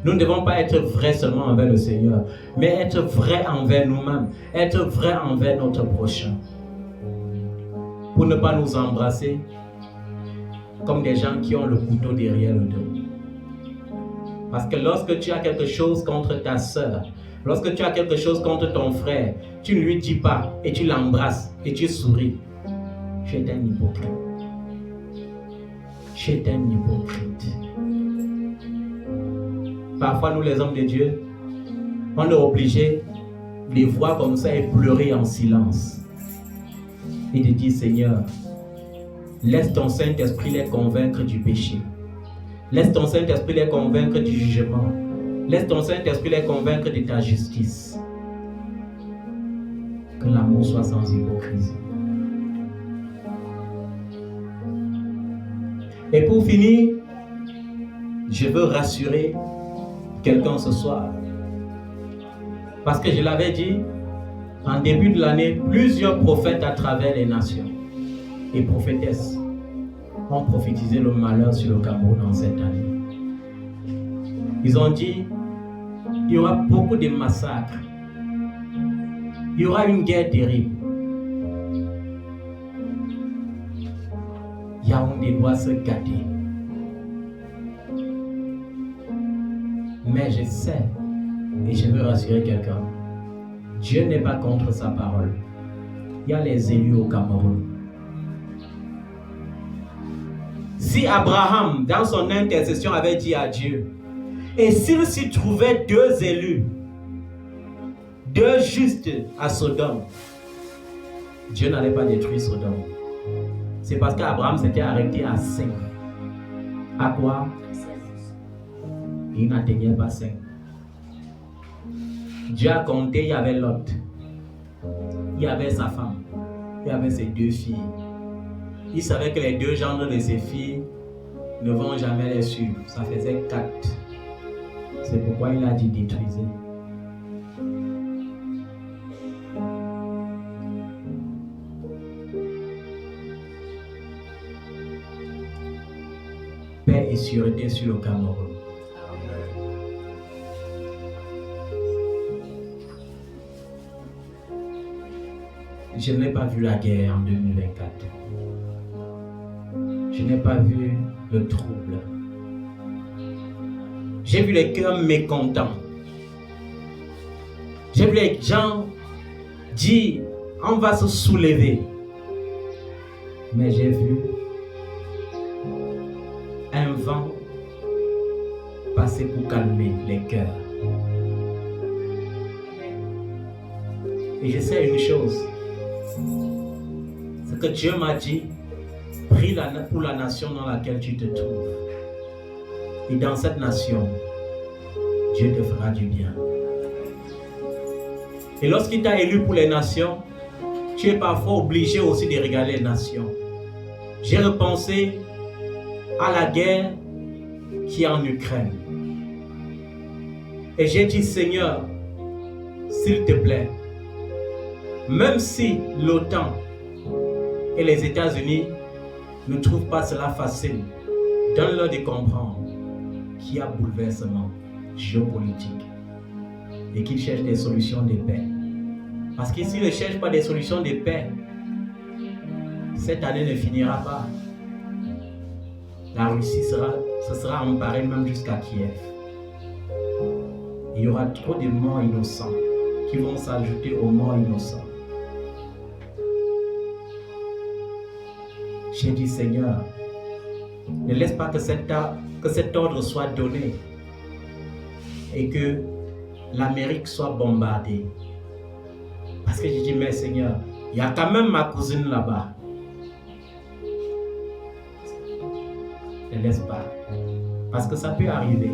Nous ne devons pas être vrais seulement envers le Seigneur, mais être vrai envers nous-mêmes, être vrai envers notre prochain. Pour ne pas nous embrasser comme des gens qui ont le couteau derrière le dos. Parce que lorsque tu as quelque chose contre ta soeur, lorsque tu as quelque chose contre ton frère, tu ne lui dis pas et tu l'embrasses et tu souris. Tu es un hypocrite. Tu es un hypocrite. Parfois, nous les hommes de Dieu, on est obligé de les voir comme ça et pleurer en silence. Et de dire, Seigneur, laisse ton Saint-Esprit les convaincre du péché. Laisse ton Saint-Esprit les convaincre du jugement. Laisse ton Saint-Esprit les convaincre de ta justice. Que l'amour soit sans hypocrisie. Et pour finir, je veux rassurer quelqu'un ce soir. Parce que je l'avais dit, en début de l'année, plusieurs prophètes à travers les nations et prophétesses ont prophétisé le malheur sur le Cameroun en cette année. Ils ont dit, il y aura beaucoup de massacres. Il y aura une guerre terrible. Yaoundé doit se gâter. Mais je sais, et je veux rassurer quelqu'un, Dieu n'est pas contre sa parole. Il y a les élus au Cameroun. Si Abraham, dans son intercession, avait dit à Dieu, et s'il s'y trouvait 2 élus, 2 justes à Sodome, Dieu n'allait pas détruire Sodome. C'est parce qu'Abraham s'était arrêté à 5. À quoi? Il n'atteignait pas 5. Dieu a compté, il y avait Lot. Il y avait sa femme. Il y avait ses 2 filles. Il savait que les 2 gendres de ses filles ne vont jamais les suivre. Ça faisait 4. C'est pourquoi il a dit détruisez. Paix et sûreté sur le Cameroun. Je n'ai pas vu la guerre en 2024. Je n'ai pas vu le trouble. J'ai vu les cœurs mécontents. J'ai vu les gens dire on va se soulever. Mais j'ai vu un vent passer pour calmer les cœurs. Et je sais une chose. C'est que Dieu m'a dit, prie pour la nation dans laquelle tu te trouves. Et dans cette nation, Dieu te fera du bien. Et lorsqu'il t'a élu pour les nations, tu es parfois obligé aussi de regarder les nations. J'ai repensé à la guerre qui est en Ukraine. Et j'ai dit, Seigneur, s'il te plaît, même si l'OTAN et les États-Unis ne trouvent pas cela facile, donne-leur de comprendre qu'il y a bouleversement géopolitique et qu'ils cherchent des solutions de paix. Parce que s'ils ne cherchent pas des solutions de paix, cette année ne finira pas. La Russie se sera emparée même jusqu'à Kiev. Il y aura trop de morts innocents qui vont s'ajouter aux morts innocents. J'ai dit, Seigneur, ne laisse pas que cet ordre soit donné et que l'Amérique soit bombardée. Parce que j'ai dit, mais Seigneur, il y a quand même ma cousine là-bas. Ne laisse pas. Parce que ça peut arriver.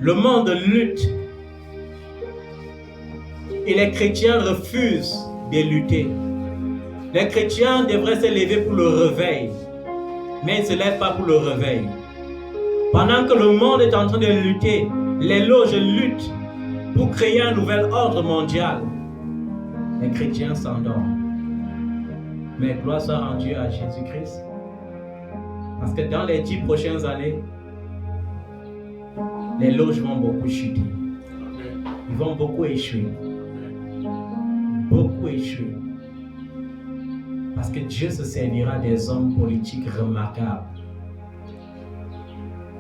Le monde lutte. Et les chrétiens refusent de lutter. Les chrétiens devraient se lever pour le réveil, mais ils ne se lèvent pas pour le réveil. Pendant que le monde est en train de lutter, les loges luttent pour créer un nouvel ordre mondial. Les chrétiens s'endorment. Mais gloire soit rendue à Jésus-Christ. Parce que dans les 10 prochaines années, les loges vont beaucoup chuter. Ils vont beaucoup échouer. Beaucoup échouer. Parce que Dieu se servira des hommes politiques remarquables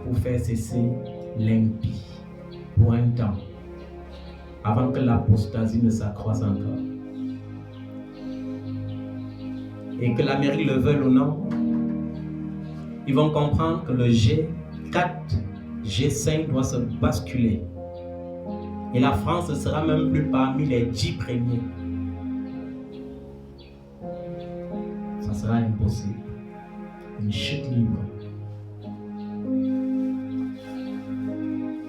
pour faire cesser l'impie pour un temps, avant que l'apostasie ne s'accroisse encore. Et que l'Amérique le veuille ou non, ils vont comprendre que le G4, G5 doit se basculer. Et la France ne sera même plus parmi les 10 premiers. Ça sera impossible. Une chute libre.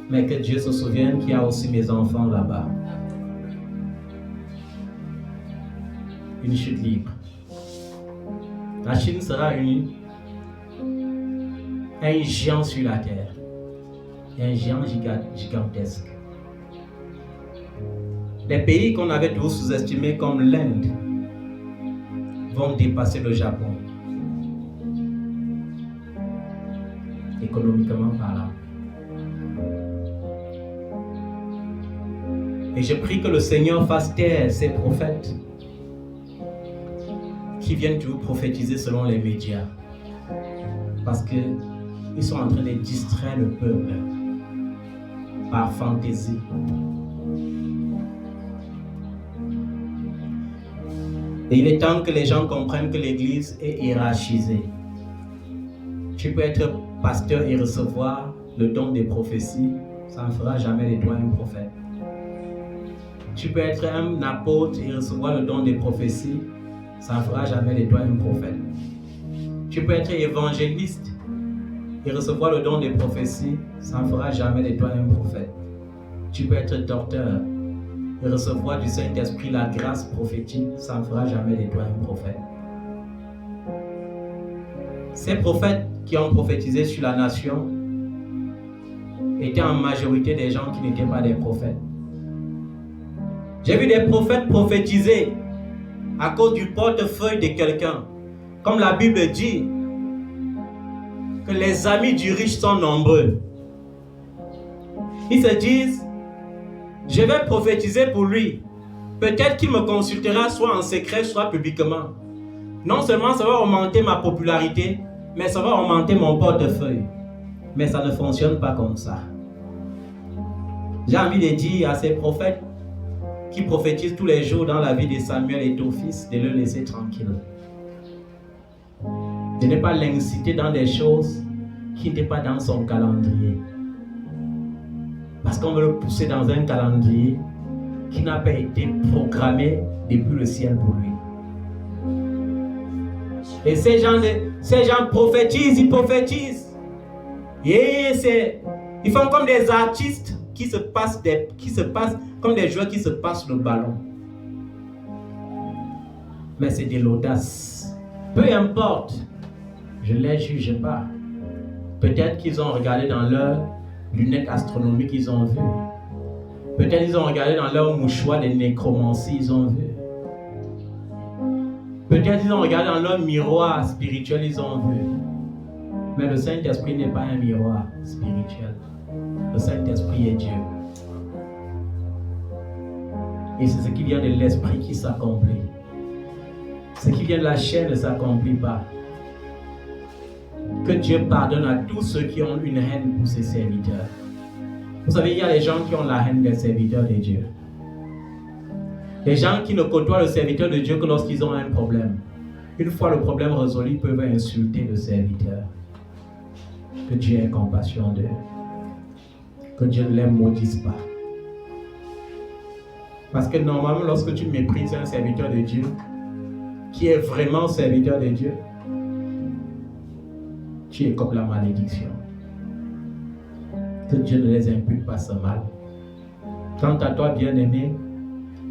Mais que Dieu se souvienne qu'il y a aussi mes enfants là-bas. Une chute libre. La Chine sera un géant sur la terre. Un géant gigantesque. Les pays qu'on avait tous sous-estimés comme l'Inde vont dépasser le Japon. Économiquement parlant. Et je prie que le Seigneur fasse taire ces prophètes qui viennent toujours prophétiser selon les médias. Parce qu'ils sont en train de distraire le peuple par fantaisie. Et il est temps que les gens comprennent que l'Église est hiérarchisée. Tu peux être pasteur et recevoir le don des prophéties, ça ne fera jamais de toi un prophète. Tu peux être un apôtre et recevoir le don des prophéties, ça ne fera jamais de toi un prophète. Tu peux être évangéliste et recevoir le don des prophéties, ça ne fera jamais de toi un prophète. Tu peux être docteur et recevoir du Saint-Esprit la grâce prophétique, ça ne fera jamais de toi un prophète. Ces prophètes qui ont prophétisé sur la nation étaient en majorité des gens qui n'étaient pas des prophètes. J'ai vu des prophètes prophétiser à cause du portefeuille de quelqu'un. Comme la Bible dit que les amis du riche sont nombreux. Ils se disent, je vais prophétiser pour lui. Peut-être qu'il me consultera soit en secret, soit publiquement. Non seulement ça va augmenter ma popularité, mais ça va augmenter mon portefeuille. Mais ça ne fonctionne pas comme ça. J'ai envie de dire à ces prophètes qui prophétisent tous les jours dans la vie de Samuel et ton fils, de le laisser tranquille. De ne pas l'inciter dans des choses qui n'étaient pas dans son calendrier. Parce qu'on veut le pousser dans un calendrier qui n'a pas été programmé depuis le ciel pour lui. Et ces gens prophétisent, ils prophétisent. Et ils font comme des artistes qui se passent comme des joueurs qui se passent le ballon. Mais c'est de l'audace. Peu importe, je ne les juge pas. Peut-être qu'ils ont regardé dans leurs lunettes astronomiques, ils ont vu. Peut-être qu'ils ont regardé dans leur mouchoir de nécromancie, ils ont vu. Peut-être qu'ils ont regardé dans leur miroir spirituel, ils ont vu. Mais le Saint-Esprit n'est pas un miroir spirituel. Le Saint-Esprit est Dieu. Et c'est ce qui vient de l'Esprit qui s'accomplit. Ce qui vient de la chair ne s'accomplit pas. Que Dieu pardonne à tous ceux qui ont une haine pour ses serviteurs. Vous savez, il y a des gens qui ont la haine des serviteurs de Dieu. Les gens qui ne côtoient le serviteur de Dieu que lorsqu'ils ont un problème. Une fois le problème résolu, ils peuvent insulter le serviteur. Que Dieu ait compassion d'eux. Que Dieu ne les maudisse pas. Parce que normalement, lorsque tu méprises un serviteur de Dieu, qui est vraiment serviteur de Dieu, tu écopes la malédiction. Que Dieu ne les impute pas ce mal. Quant à toi, bien-aimé,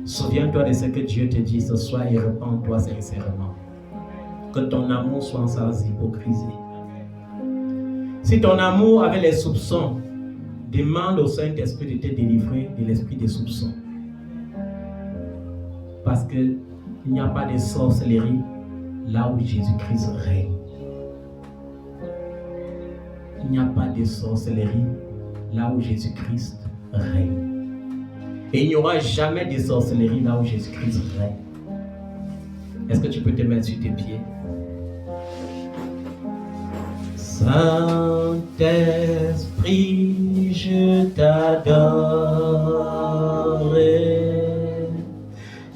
Souviens-toi de ce que Dieu te dit ce soir et repens-toi sincèrement. Que ton amour soit sans hypocrisie. Si ton amour avait les soupçons, demande au Saint-Esprit de te délivrer de l'esprit des soupçons. Parce qu'il n'y a pas de sorcellerie là où Jésus-Christ règne. Il n'y a pas de sorcellerie là où Jésus-Christ règne. Et il n'y aura jamais de sorcellerie là où Jésus-Christ règne. Est-ce que tu peux te mettre sur tes pieds? Saint-Esprit, je t'adore.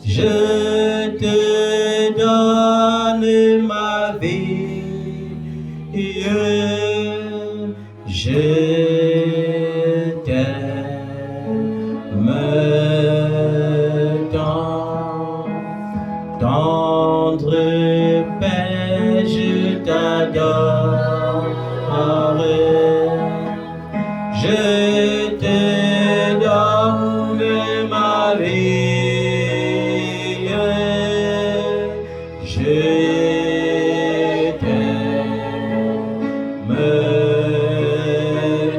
Je te donne ma vie. Je t'aime tant, tendre Père, je t'adore. Je te donne ma vie. Je t'aime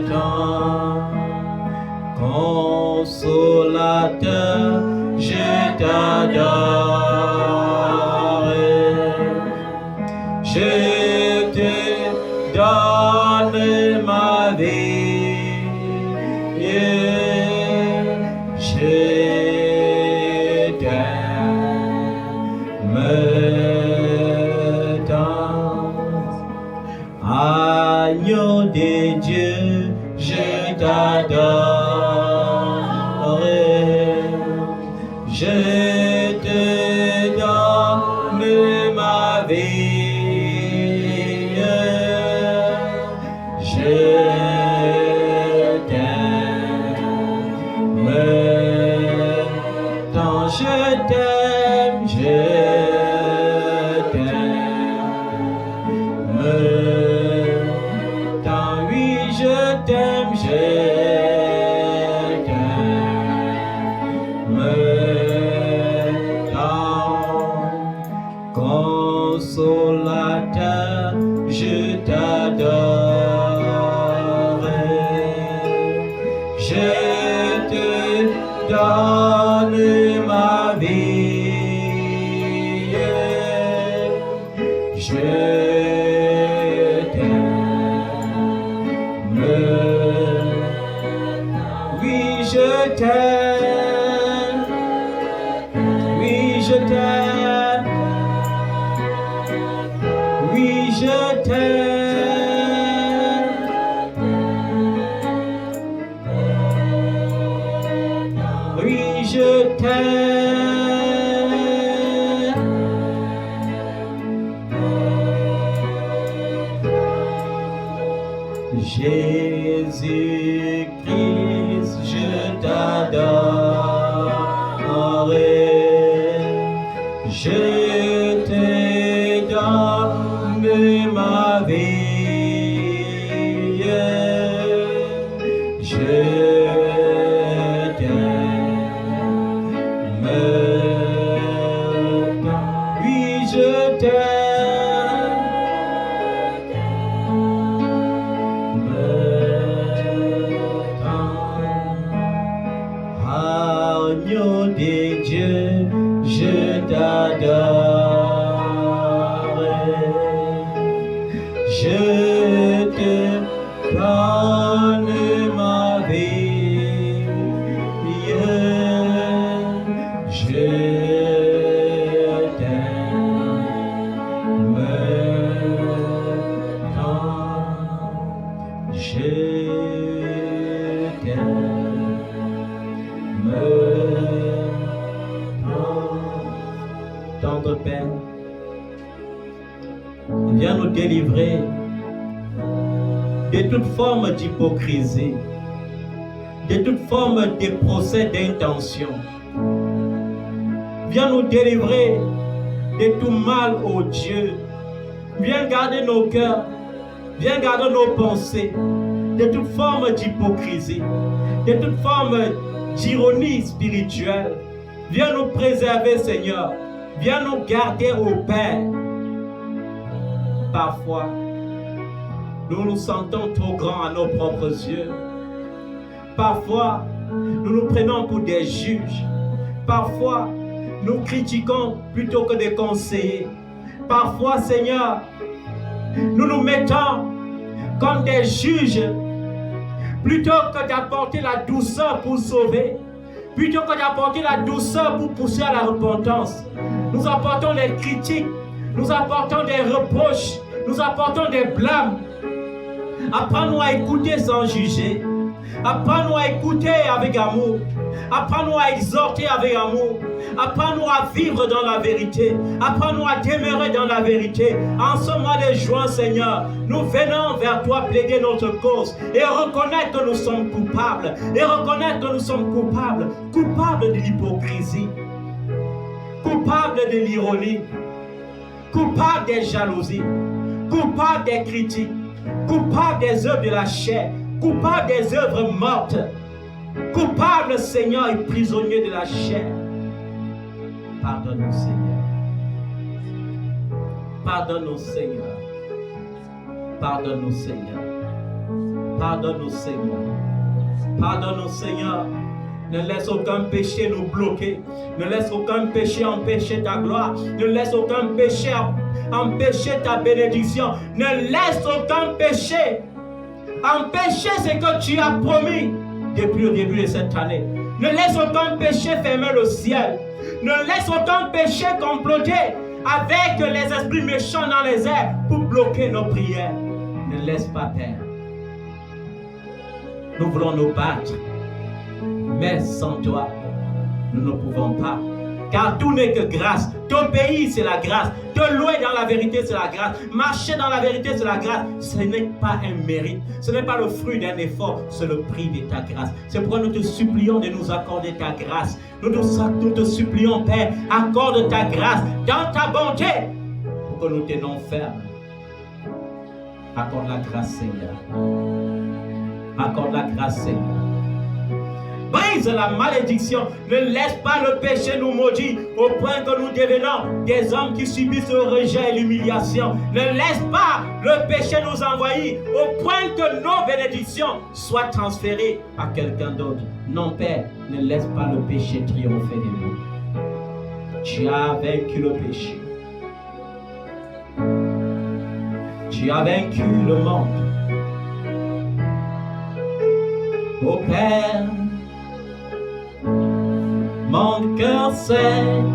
tant, consolateur, je t'adore. Je te donne ma vie. Je t'aime tant. Agneau de Dieu, je t'adore. Je te donne ma vie. Je t'aime tant. Je t'aime, je t'aime tant. Oui, je t'aime, je t'aime tant. Consolateur, je t'adore. Je te donne ma vie. Je t'aime. Oui, je t'aime. Oui, je t'aime. Oui, je t'aime. Oui, je t'aime. Jésus-Christ, je t'adore. Je te donne ma vie. Je t'aime tant. Oui, je t'aime tant. Agneau de Dieu, je t'adore. Je te donne ma vie. Je t'aime tant. Je t'aime tant. Tendre Père, viens nous délivrer de toute forme d'hypocrisie, de toute forme de procès d'intention. Viens nous délivrer de tout mal, ô Dieu. Viens garder nos cœurs, viens garder nos pensées de toute forme d'hypocrisie, de toute forme d'ironie spirituelle, Viens nous préserver, Seigneur. Viens nous garder au Père. Parfois, nous nous sentons trop grands à nos propres yeux. Parfois, nous nous prenons pour des juges. Parfois, nous critiquons plutôt que de conseiller. Parfois, Seigneur, nous nous mettons comme des juges plutôt que d'apporter la douceur pour sauver, plutôt que d'apporter la douceur pour pousser à la repentance. Nous apportons des critiques, nous apportons des reproches, nous apportons des blâmes. Apprends-nous à écouter sans juger. Apprends-nous à écouter avec amour. Apprends-nous à exhorter avec amour. Apprends-nous à vivre dans la vérité. Apprends-nous à demeurer dans la vérité. En ce mois de juin, Seigneur, nous venons vers toi plaider notre cause et reconnaître que nous sommes coupables. Et reconnaître que nous sommes coupables. Coupables de l'hypocrisie. Coupables de l'ironie. Coupables des jalousies. Coupables des critiques. Coupables des œuvres de la chair. Coupables des œuvres mortes. Coupable, Seigneur, et prisonnier de la chair. Pardonne-nous, Seigneur. Pardonne-nous, Seigneur. Pardonne-nous, Seigneur. Pardonne-nous, Seigneur. Pardonne-nous, Seigneur. Ne laisse aucun péché nous bloquer. Ne laisse aucun péché empêcher ta gloire. Ne laisse aucun péché empêcher ta bénédiction. Ne laisse aucun péché empêcher ce que tu as promis depuis le début de cette année. Ne laisse aucun péché fermer le ciel. Ne laisse aucun péché comploter avec les esprits méchants dans les airs pour bloquer nos prières. Ne laisse pas, Père. Nous voulons nous battre, mais sans toi, nous ne pouvons pas. Car tout n'est que grâce. T'obéir, c'est la grâce. Te louer dans la vérité, c'est la grâce. Marcher dans la vérité, c'est la grâce. Ce n'est pas un mérite. Ce n'est pas le fruit d'un effort. C'est le prix de ta grâce. C'est pourquoi nous te supplions de nous accorder ta grâce. Nous te supplions, Père, accorde ta grâce dans ta bonté pour que nous tenions ferme. Accorde la grâce, Seigneur. Accorde la grâce, Seigneur. Brise la malédiction. Ne laisse pas le péché nous maudire au point que nous devenons des hommes qui subissent le rejet et l'humiliation. Ne laisse pas le péché nous envahir au point que nos bénédictions soient transférées à quelqu'un d'autre. Non, Père, ne laisse pas le péché triompher de nous. Tu as vaincu le péché. Tu as vaincu le monde. Ô Père, mon cœur saigne.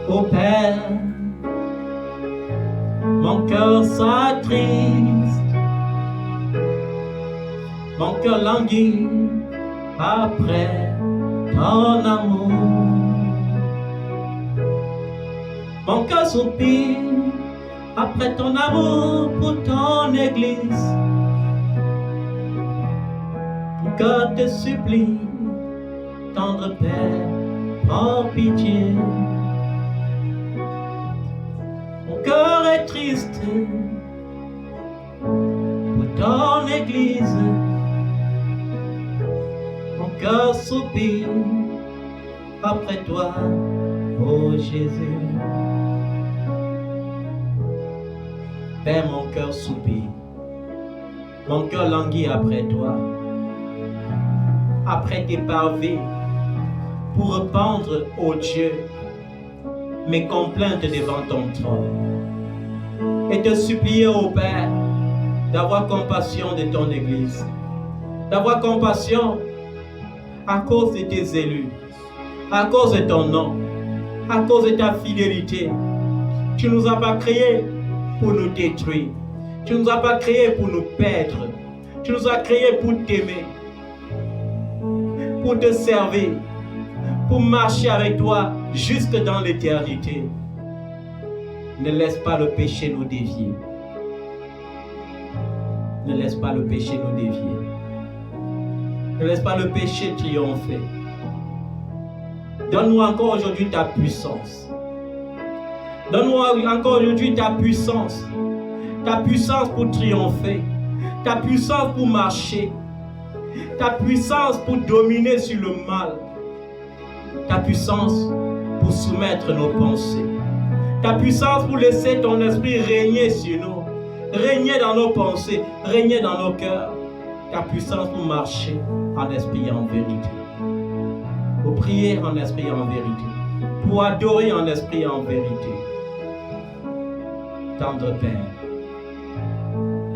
Ô Père, mon cœur s'attriste. Mon cœur languit après ton amour. Mon cœur soupire après ton amour pour ton église. Mon cœur te supplie, tendre Père, prends pitié. Mon cœur est triste pour ton église. Mon cœur soupire après toi, ô Jésus. Père, mon cœur soupire, mon cœur languit après toi, après tes parvis, pour répandre, ô Dieu, mes complaintes devant ton trône, et te supplier, ô Père, d'avoir compassion de ton Église, d'avoir compassion à cause de tes élus, à cause de ton nom, à cause de ta fidélité. Tu ne nous as pas créés pour nous détruire. Tu ne nous as pas créés pour nous perdre. Tu nous as créés pour t'aimer, pour te servir, pour marcher avec toi jusque dans l'éternité. Ne laisse pas le péché nous dévier. Ne laisse pas le péché nous dévier. Ne laisse pas le péché triompher. Donne-nous encore aujourd'hui ta puissance. Donne-nous encore aujourd'hui ta puissance. Ta puissance pour triompher. Ta puissance pour marcher. Ta puissance pour dominer sur le mal. Ta puissance pour soumettre nos pensées. Ta puissance pour laisser ton esprit régner sur nous. Régner dans nos pensées, régner dans nos cœurs. Ta puissance pour marcher en esprit et en vérité. Pour prier en esprit et en vérité. Pour adorer en esprit et en vérité. Tendre Père,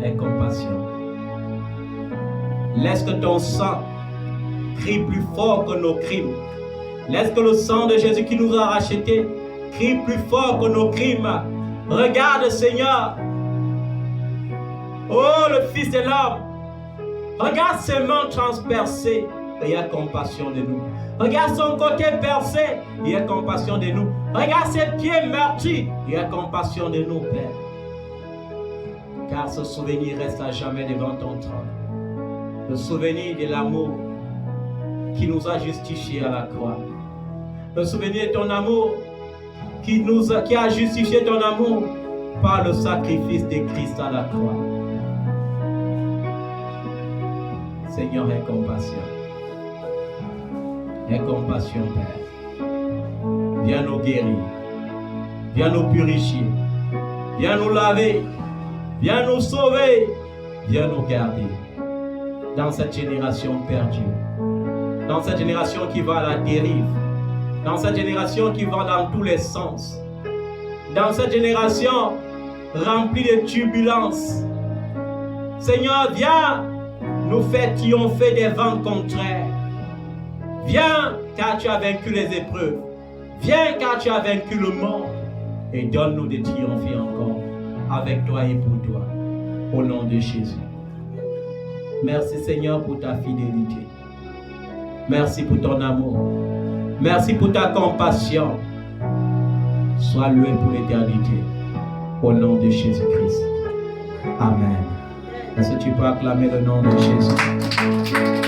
aie compassion. Laisse que ton sang crie plus fort que nos crimes. Laisse que le sang de Jésus qui nous a rachetés crie plus fort que nos crimes. Regarde, Seigneur. Oh, le Fils de l'homme. Regarde ses mains transpercées et aie compassion de nous. Regarde son côté percé et aie compassion de nous. Regarde ses pieds meurtris et aie compassion de nous, Père. Car ce souvenir reste à jamais devant ton trône. Le souvenir de l'amour qui nous a justifiés à la croix. Le souvenir de ton amour qui a justifié ton amour par le sacrifice de Christ à la croix. Seigneur, aie compassion. Aie compassion, Père. Viens nous guérir. Viens nous purifier. Viens nous laver. Viens nous sauver. Viens nous garder. Dans cette génération perdue. Dans cette génération qui va à la dérive. Dans cette génération qui va dans tous les sens. Dans cette génération remplie de turbulences. Seigneur, viens nous faire triompher des vents contraires. Viens car tu as vaincu les épreuves. Viens car tu as vaincu le monde. Et donne-nous de triompher encore avec toi et pour toi. Au nom de Jésus. Merci Seigneur pour ta fidélité. Merci pour ton amour. Merci pour ta compassion. Sois loué pour l'éternité. Au nom de Jésus-Christ. Amen. Est-ce que tu peux acclamer le nom de Jésus?